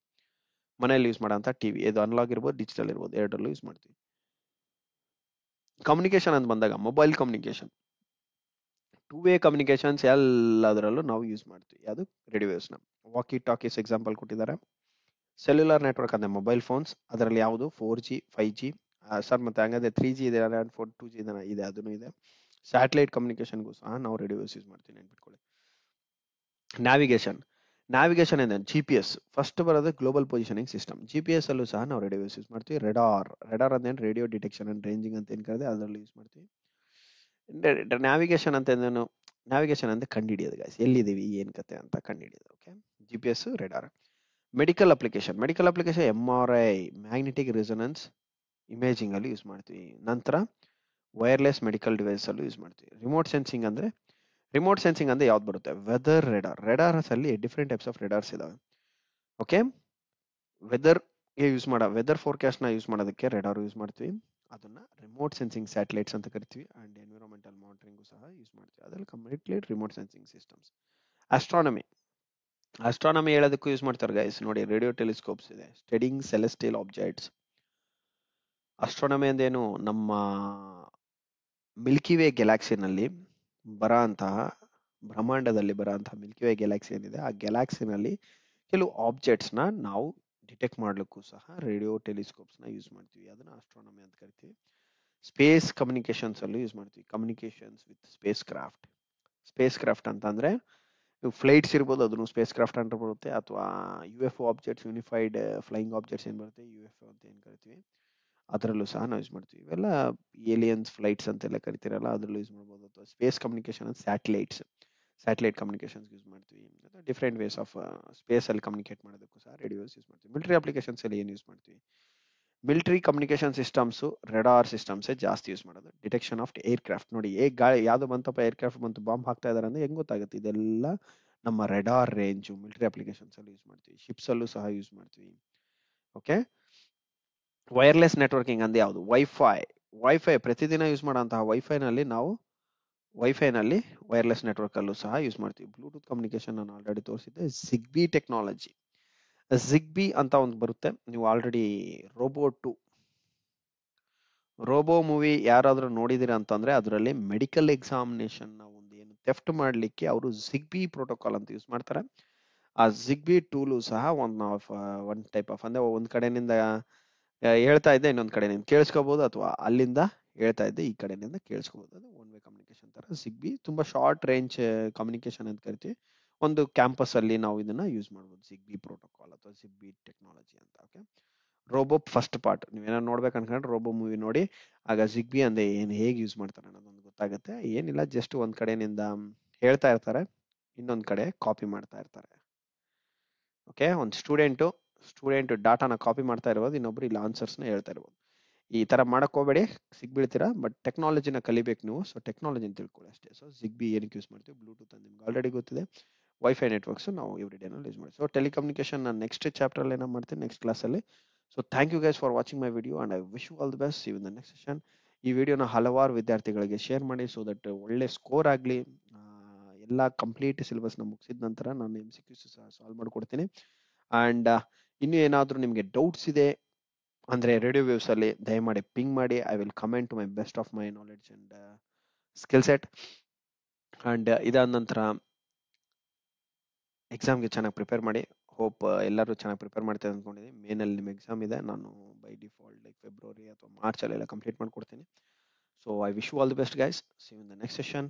ಮನೆಯಲ್ಲಿ ಯೂಸ್ ಮಾಡೋಂಥ ಟಿವಿ, ಇದು ಅನಲಾಗ್ ಇರ್ಬೋದು, ಡಿಜಿಟಲ್ ಇರ್ಬೋದು, ಎರಡರಲ್ಲೂ ಯೂಸ್ ಮಾಡ್ತೀವಿ. ಕಮ್ಯುನಿಕೇಶನ್ ಅಂತ ಬಂದಾಗ mobile communication, two way communications ಎಲ್ಲದರಲ್ಲೂ ನಾವು ಯೂಸ್ ಮಾಡ್ತೀವಿ. ಯಾವುದು, ರೇಡಿಯೋ ವೇವ್ಸ್ನ. ವಾಕಿ ಟಾಕೀಸ್ ಎಕ್ಸಾಂಪಲ್ ಕೊಟ್ಟಿದ್ದಾರೆ. ಸೆಲ್ಯುಲರ್ ನೆಟ್ವರ್ಕ್ ಅಂದ್ರೆ ಮೊಬೈಲ್ ಫೋನ್ಸ್, ಅದರಲ್ಲಿ ಯಾವುದು 4G 5G ಸರ್, ಮತ್ತೆ ಹಂಗಾದ್ರೆ 3G ಇದೆ, 2G ಇದೆ, ಅದನ್ನು ಇದೆ. ಸ್ಯಾಟಲೈಟ್ ಕಮ್ಯುನಿಕೇಶನ್ಗೂ ಸಹ ನಾವು ರೇಡಿಯೋ ವೇವ್ಸ್ ಯೂಸ್ ಮಾಡ್ತೀವಿ, ನೆನ್ಪಿಟ್ಕೊಳ್ಳಿ. ನ್ಯಾವಿಗೇಷನ್ ಅಂದ್ರೆ GPS. ಫಸ್ಟ್ ಬರೋದು ಗ್ಲೋಬಲ್ ಪೊಸಿಷನಿಂಗ್ ಸಿಸ್ಟಮ್. GPS ಅಲ್ಲೂ ಸಹ ನಾವು ರೇಡಿಯೋ ಯೂಸ್ ಮಾಡ್ತೀವಿ. ರೆಡಾರ್ ಅಂದ್ರೆ ರೇಡಿಯೋ ಡಿಟೆಕ್ಷನ್ ಅಂಡ್ ರೇಂಜಿಂಗ್ ಅಂತ ಏನ್ ಕರೆದೆ ಅದರಲ್ಲಿ ಯೂಸ್ ಮಾಡ್ತೀವಿ. ನ್ಯಾವಿಗೇಷನ್ ಅಂತ ಏನು, ನ್ಯಾವಿಗೇಷನ್ ಅಂದ್ರೆ ಕಂಡುಹಿಡಿಯೋದು ಗಾಯ್ಸ್, ಎಲ್ಲಿದ್ದೀವಿ ಏನ್ ಕತೆ ಅಂತ ಕಂಡುಹಿಡಿಯೋದು. Okay, GPS, radar. Medical application MRI, magnetic resonance imaging ಅಲ್ಲಿ ಯೂಸ್ ಮಾಡ್ತೀವಿ. ನಂತರ ವೈರ್ಲೆಸ್ ಮೆಡಿಕಲ್ ಡಿವೈಸ್ ಅಲ್ಲೂ ಯೂಸ್ ಮಾಡ್ತೀವಿ. ರಿಮೋಟ್ ಸೆನ್ಸಿಂಗ್ ಅಂದ್ರೆ ಯಾವ್ದು ಬರುತ್ತೆ? ವೆದರ್ ರೆಡಾರ್ಸ್ ಅಲ್ಲಿ ಡಿಫ್ರೆಂಟ್ ಟೈಪ್ಸ್ ಆಫ್ ರೆಡಾರ್ಸ್ ಇದಾವೆ. ಓಕೆ, ವೆದರ್ ಫೋರ್ಕಾಸ್ಟ್ ನ ಯೂಸ್ ಮಾಡೋದಕ್ಕೆ ರೆಡಾರ್ ಯೂಸ್ ಮಾಡ್ತೀವಿ. ಅದನ್ನ ರಿಮೋಟ್ ಸೆನ್ಸಿಂಗ್ ಸ್ಯಾಟಲೈಟ್ಸ್ ಅಂತ ಕರಿತೀವಿ. ಅಂಡ್ ಎನ್ವಿರಾನ್ಮೆಂಟಲ್ ಮಾನಿಟರಿಂಗ್ ಸಹ ಯೂಸ್ ಮಾಡ್ತೀವಿ. ಅದರಲ್ಲಿ completely remote sensing systems. Astronomy ಹೇಳೋದಕ್ಕೂ ಯೂಸ್ ಮಾಡ್ತಾರೆ ಗೈಸ್. ನೋಡಿ, ರೇಡಿಯೋ ಟೆಲಿಸ್ಕೋಪ್ಸ್ ಇದೆ, ಸ್ಟಡಿಂಗ್ ಸೆಲೆಸ್ಟಿಯಲ್ ಆಬ್ಜೆಕ್ಟ್ಸ್. ಆಸ್ಟ್ರಾನಮಿ ಅಂದೇನು, ನಮ್ಮ ಮಿಲ್ಕಿ ವೇ ಗ್ಯಾಲಾಕ್ಸಿನಲ್ಲಿ ಬರೋಂತಹ, ಬ್ರಹ್ಮಾಂಡದಲ್ಲಿ ಬರೋಂತಹ ಮಿಲ್ಕಿ ವೇ ಗ್ಯಾಲಾಕ್ಸಿ ಏನಿದೆ, ಆ ಗ್ಯಾಲಾಕ್ಸಿನಲ್ಲಿ ಕೆಲವು ಆಬ್ಜೆಕ್ಟ್ಸ್ ನ ನಾವು ಡಿಟೆಕ್ಟ್ ಮಾಡ್ಲಿಕ್ಕೂ ಸಹ ರೇಡಿಯೋ ಟೆಲಿಸ್ಕೋಪ್ಸ್ ನ ಯೂಸ್ ಮಾಡ್ತೀವಿ. ಅದನ್ನ ಆಸ್ಟ್ರಾನಮಿ ಅಂತ ಕರಿತೀವಿ. ಸ್ಪೇಸ್ ಕಮ್ಯುನಿಕೇಶನ್ಸ್ ಅಲ್ಲೂ ಯೂಸ್ ಮಾಡ್ತೀವಿ. ಕಮ್ಯುನಿಕೇಶನ್ಸ್ ವಿತ್ ಸ್ಪೇಸ್ ಕ್ರಾಫ್ಟ್ ಅಂತ ಅಂದ್ರೆ ಫ್ಲೈಟ್ಸ್ ಇರ್ಬೋದು, ಅದನ್ನು ಸ್ಪೇಸ್ ಕ್ರಾಫ್ಟ್ ಅಂತ ಬರುತ್ತೆ. ಅಥವಾ UFO objects, unified flying objects ಏನ್ ಬರುತ್ತೆ, UFO ಅಂತ ಏನ್ ಕರಿತೀವಿ, ಅದರಲ್ಲೂ ಸಹ ನಾವು ಯೂಸ್ ಮಾಡ್ತೀವಿ. ಇವೆಲ್ಲ ಏಲಿಯನ್ಸ್ ಫ್ಲೈಟ್ಸ್ ಅಂತೆಲ್ಲ ಕರಿತೀರಲ್ಲ, ಅದರಲ್ಲೂ ಯೂಸ್ ಮಾಡ್ಬೋದು. ಅಥವಾ ಸ್ಪೇಸ್ ಕಮ್ಯುನಿಕೇಶನ್ ಅಂತ ಸ್ಯಾಟಲೈಟ್ ಕಮ್ಯುನಿಕೇಶನ್ಸ್ ಯೂಸ್ ಮಾಡ್ತೀವಿ. ಡಿಫ್ರೆಂಟ್ ವೇಸ್ ಆಫ್ ಸ್ಪೇಸ್ ಅಲ್ಲಿ ಕಮ್ಯುನಿಕೇಟ್ ಮಾಡೋದಕ್ಕೂ ಸಹ ರೇಡಿಯೋಸ್ ಯೂಸ್ ಮಾಡ್ತೀವಿ. ಮಿಲಿಟರಿ ಅಪ್ಲಿಕೇಶನ್ಸ್ ಅಲ್ಲಿ ಏನು ಯೂಸ್ ಮಾಡ್ತೀವಿ? Military communication systems, radar systems ಜಾಸ್ತಿ ಯೂಸ್ ಮಾಡೋದು. Detection of air craft. ನೋಡಿ, ಗಾಳಿ ಯಾವ್ದು ಬಂತಪ್ಪ, ಏರ್ ಕ್ರಾಫ್ಟ್ ಬಂತು, ಬಾಂಬ್ ಹಾಕ್ತಾ ಇದಾರೆ ಅಂದ್ರೆ ಹೆಂಗ್ ಗೊತ್ತಾಗುತ್ತೆ? ಇದೆಲ್ಲ ನಮ್ಮ ರೆಡಾರ್ ರೇಂಜ್ ಮಿಲಿಟರಿ ಅಪ್ಲಿಕೇಶನ್ಸ್ ಅಲ್ಲಿ ಯೂಸ್ ಮಾಡ್ತೀವಿ. ಶಿಪ್ಸ್ ಅಲ್ಲೂ ಸಹ ಯೂಸ್ ಮಾಡ್ತೀವಿ. ಓಕೆ, ವೈರ್ಲೆಸ್ ನೆಟ್ವರ್ಕಿಂಗ್ ಅಂದ್ರೆ ಯಾವುದು? ವೈಫೈ ಪ್ರತಿದಿನ ಯೂಸ್ ಮಾಡೋಂತಹ ವೈಫೈನಲ್ಲಿ ವೈರ್ಲೆಸ್ ನೆಟ್ವರ್ಕ್ ಅಲ್ಲೂ ಸಹ ಯೂಸ್ ಮಾಡ್ತೀವಿ. ಬ್ಲೂಟೂತ್ ಕಮ್ಯುನಿಕೇಶನ್ ನಾನು ಆಲ್ರೆಡಿ ತೋರಿಸಿದ್ದೆ. ಜಿಗ್ಬಿ ಟೆಕ್ನಾಲಜಿ. ಜಿಗ್ಬಿ ಅಂತ ಒಂದು ಬರುತ್ತೆ, ನೀವು ಆಲ್ರೆಡಿ ರೋಬೋ ಮೂವಿ ಯಾರಾದ್ರೂ ನೋಡಿದಿರ ಅಂತಂದ್ರೆ ಅದರಲ್ಲಿ ಮೆಡಿಕಲ್ ಎಕ್ಸಾಮಿನೇಷನ್ ಒಂದು ಏನು ಥೆಫ್ಟ್ ಮಾಡ್ಲಿಕ್ಕೆ ಅವರು ಜಿಗ್ಬಿ ಪ್ರೋಟೋಕಾಲ್ ಅಂತ ಯೂಸ್ ಮಾಡ್ತಾರೆ. ಆ ಜಿಗ್ಬಿ ಟೂಲು ಸಹ ಒನ್ ಟೈಪ್ ಆಫ್, ಅಂದ್ರೆ ಒಂದ್ ಕಡೆನಿಂದ ಹೇಳ್ತಾ ಇದ್ದೆ ಇನ್ನೊಂದ್ ಕಡೆನಿಂದ ಕೇಳಿಸ್ಕೋಬಹುದು, ಅಥವಾ ಅಲ್ಲಿಂದ ಹೇಳ್ತಾ ಇದ್ದೆ ಈ ಕಡೆನಿಂದ ಕೇಳಿಸ್ಕೋಬಹುದು. ಅದು ಒನ್ ವೇ ಕಮ್ಯುನಿಕೇಶನ್ ತರ. ಜಿಗ್ಬಿ ತುಂಬಾ ಶಾರ್ಟ್ ರೇಂಜ್ ಕಮ್ಯುನಿಕೇಶನ್ ಅಂತ ಕರಿತೀವಿ. ಒಂದು ಕ್ಯಾಂಪಸ್ ಅಲ್ಲಿ ನಾವು ಇದನ್ನ ಯೂಸ್ ಮಾಡ್ಬೋದು, ಜಿಗ್ಬಿ ಪ್ರೋಟೋಕಾಲ್ ಅಥವಾ ಜಿಗ್ಬಿ ಟೆಕ್ನಾಲಜಿ ಅಂತ. ಓಕೆ, ರೋಬೋ ಫಸ್ಟ್ ಪಾರ್ಟ್ ನೀವೇನಾದ್ರು ನೋಡ್ಬೇಕು ಅನ್ಕೊಂಡ್ರೆ ರೋಬೋ ಮೂವಿ ನೋಡಿ, ಆಗ ಜಿಗ್ಬಿ ಅಂದ್ರೆ ಏನ್, ಹೇಗೆ ಯೂಸ್ ಮಾಡ್ತಾರೆ ಅನ್ನೋದೊಂದು ಗೊತ್ತಾಗುತ್ತೆ. ಏನಿಲ್ಲ, ಜಸ್ಟ್ ಒಂದ್ ಕಡೆನಿಂದ ಹೇಳ್ತಾ ಇರ್ತಾರೆ, ಇನ್ನೊಂದ್ ಕಡೆ ಕಾಪಿ ಮಾಡ್ತಾ ಇರ್ತಾರೆ. ಓಕೆ, ಒಂದು ಸ್ಟೂಡೆಂಟ್ ಡಾಟಾನ ಕಾಪಿ ಮಾಡ್ತಾ ಇರ್ಬೋದು, ಇನ್ನೊಬ್ರು ಇಲ್ಲಿ ಆನ್ಸರ್ಸ್ ನ ಹೇಳ್ತಾ ಇರ್ಬೋದು. ಈ ತರ ಮಾಡಕ್ ಹೋಗ್ಬೇಡಿ, ಸಿಗ್ಬೀಳ್ತೀರಾ. ಬಟ್ ಟೆಕ್ನಾಲಜಿನ ಕಲಿಬೇಕು ನೀವು, ಸೊ ಟೆಕ್ನಾಲಜಿನ ತಿಳ್ಕೊಳ್ಳಿ ಅಷ್ಟೇ. ಸೊ ಜಿಗ್ಬಿ ಏನಕ್ಕೆ ಯೂಸ್ ಮಾಡ್ತೀವಿ? ಬ್ಲೂಟೂತ್ ಅಂತ ನಿಮ್ಗೆ ಆಲ್ರೆಡಿ ಗೊತ್ತಿದೆ. ವೈಫೈ ನೆಟ್ವರ್ಕ್ಸ್ ನಾವು ಎವ್ರಿ ಡೇ ನಲ್ಲಿ ಯೂಸ್ ಮಾಡ್ತೀವಿ. ಸೊ ಟೆಲಿಕಮ್ಯುನಿಕೇಶನ್ ನಾನು ನೆಕ್ಸ್ಟ್ ಚಾಪ್ಟರ್ ಅಲ್ಲಿ ಏನೋ ಮಾಡ್ತೀನಿ, ನೆಕ್ಸ್ಟ್ ಕ್ಲಾಸ್ ಅಲ್ಲಿ. So thank you guys for watching my video and I wish you all the best. See you in the next session. ಈ ವಿಡಿಯೋನ ಹಲವಾರು ವಿದ್ಯಾರ್ಥಿಗಳಿಗೆ ಶೇರ್ ಮಾಡಿ, ಸೊ ದಟ್ ಒಳ್ಳೆ ಸ್ಕೋರ್ ಆಗಲಿ. ಎಲ್ಲ ಕಂಪ್ಲೀಟ್ ಸಿಲೆಬಸ್ ನ ಮುಗಿಸಿದ ನಂತರ ನಾನು MCQs ಸಹ ಸಾಲ್ವ್ ಮಾಡ್ಕೊಡ್ತೀನಿ. ಅಂಡ್ ಇನ್ನು ಏನಾದ್ರೂ ನಿಮ್ಗೆ ಡೌಟ್ಸ್ ಇದೆ ಅಂದ್ರೆ ರೇಡಿಯೋ ವೇವ್ಸ್ ಅಲ್ಲಿ ದಯಮಾಡಿ ಪಿಂಗ್ ಮಾಡಿ. I will comment to my best of my knowledge and skill set. And ಇದಾದ ನಂತರ ಎಕ್ಸಾಮ್ಗೆ ಚೆನ್ನಾಗಿ ಪ್ರಿಪೇರ್ ಮಾಡಿ. ಹೋಪ್ ಎಲ್ಲರೂ ಚೆನ್ನಾಗಿ ಪ್ರಿಪೇರ್ ಮಾಡ್ತಾರೆ ಅಂದ್ಕೊಂಡಿದ್ದೀನಿ. ಮೇನಲ್ಲಿ ನಿಮ್ಮ ಎಕ್ಸಾಮ್ ಇದೆ. ನಾನು ಬೈ ಡಿಫಾಲ್ಟ್ ಲೈಕ್ ಫೆಬ್ರವರಿ ಅಥವಾ ಮಾರ್ಚ್ ಅಲ್ಲೆಲ್ಲ ಕಂಪ್ಲೀಟ್ ಮಾಡ್ಕೊಡ್ತೀನಿ. So I wish you all the best guys. See you in the next session.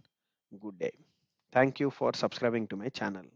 Good day. Thank you for subscribing to my channel.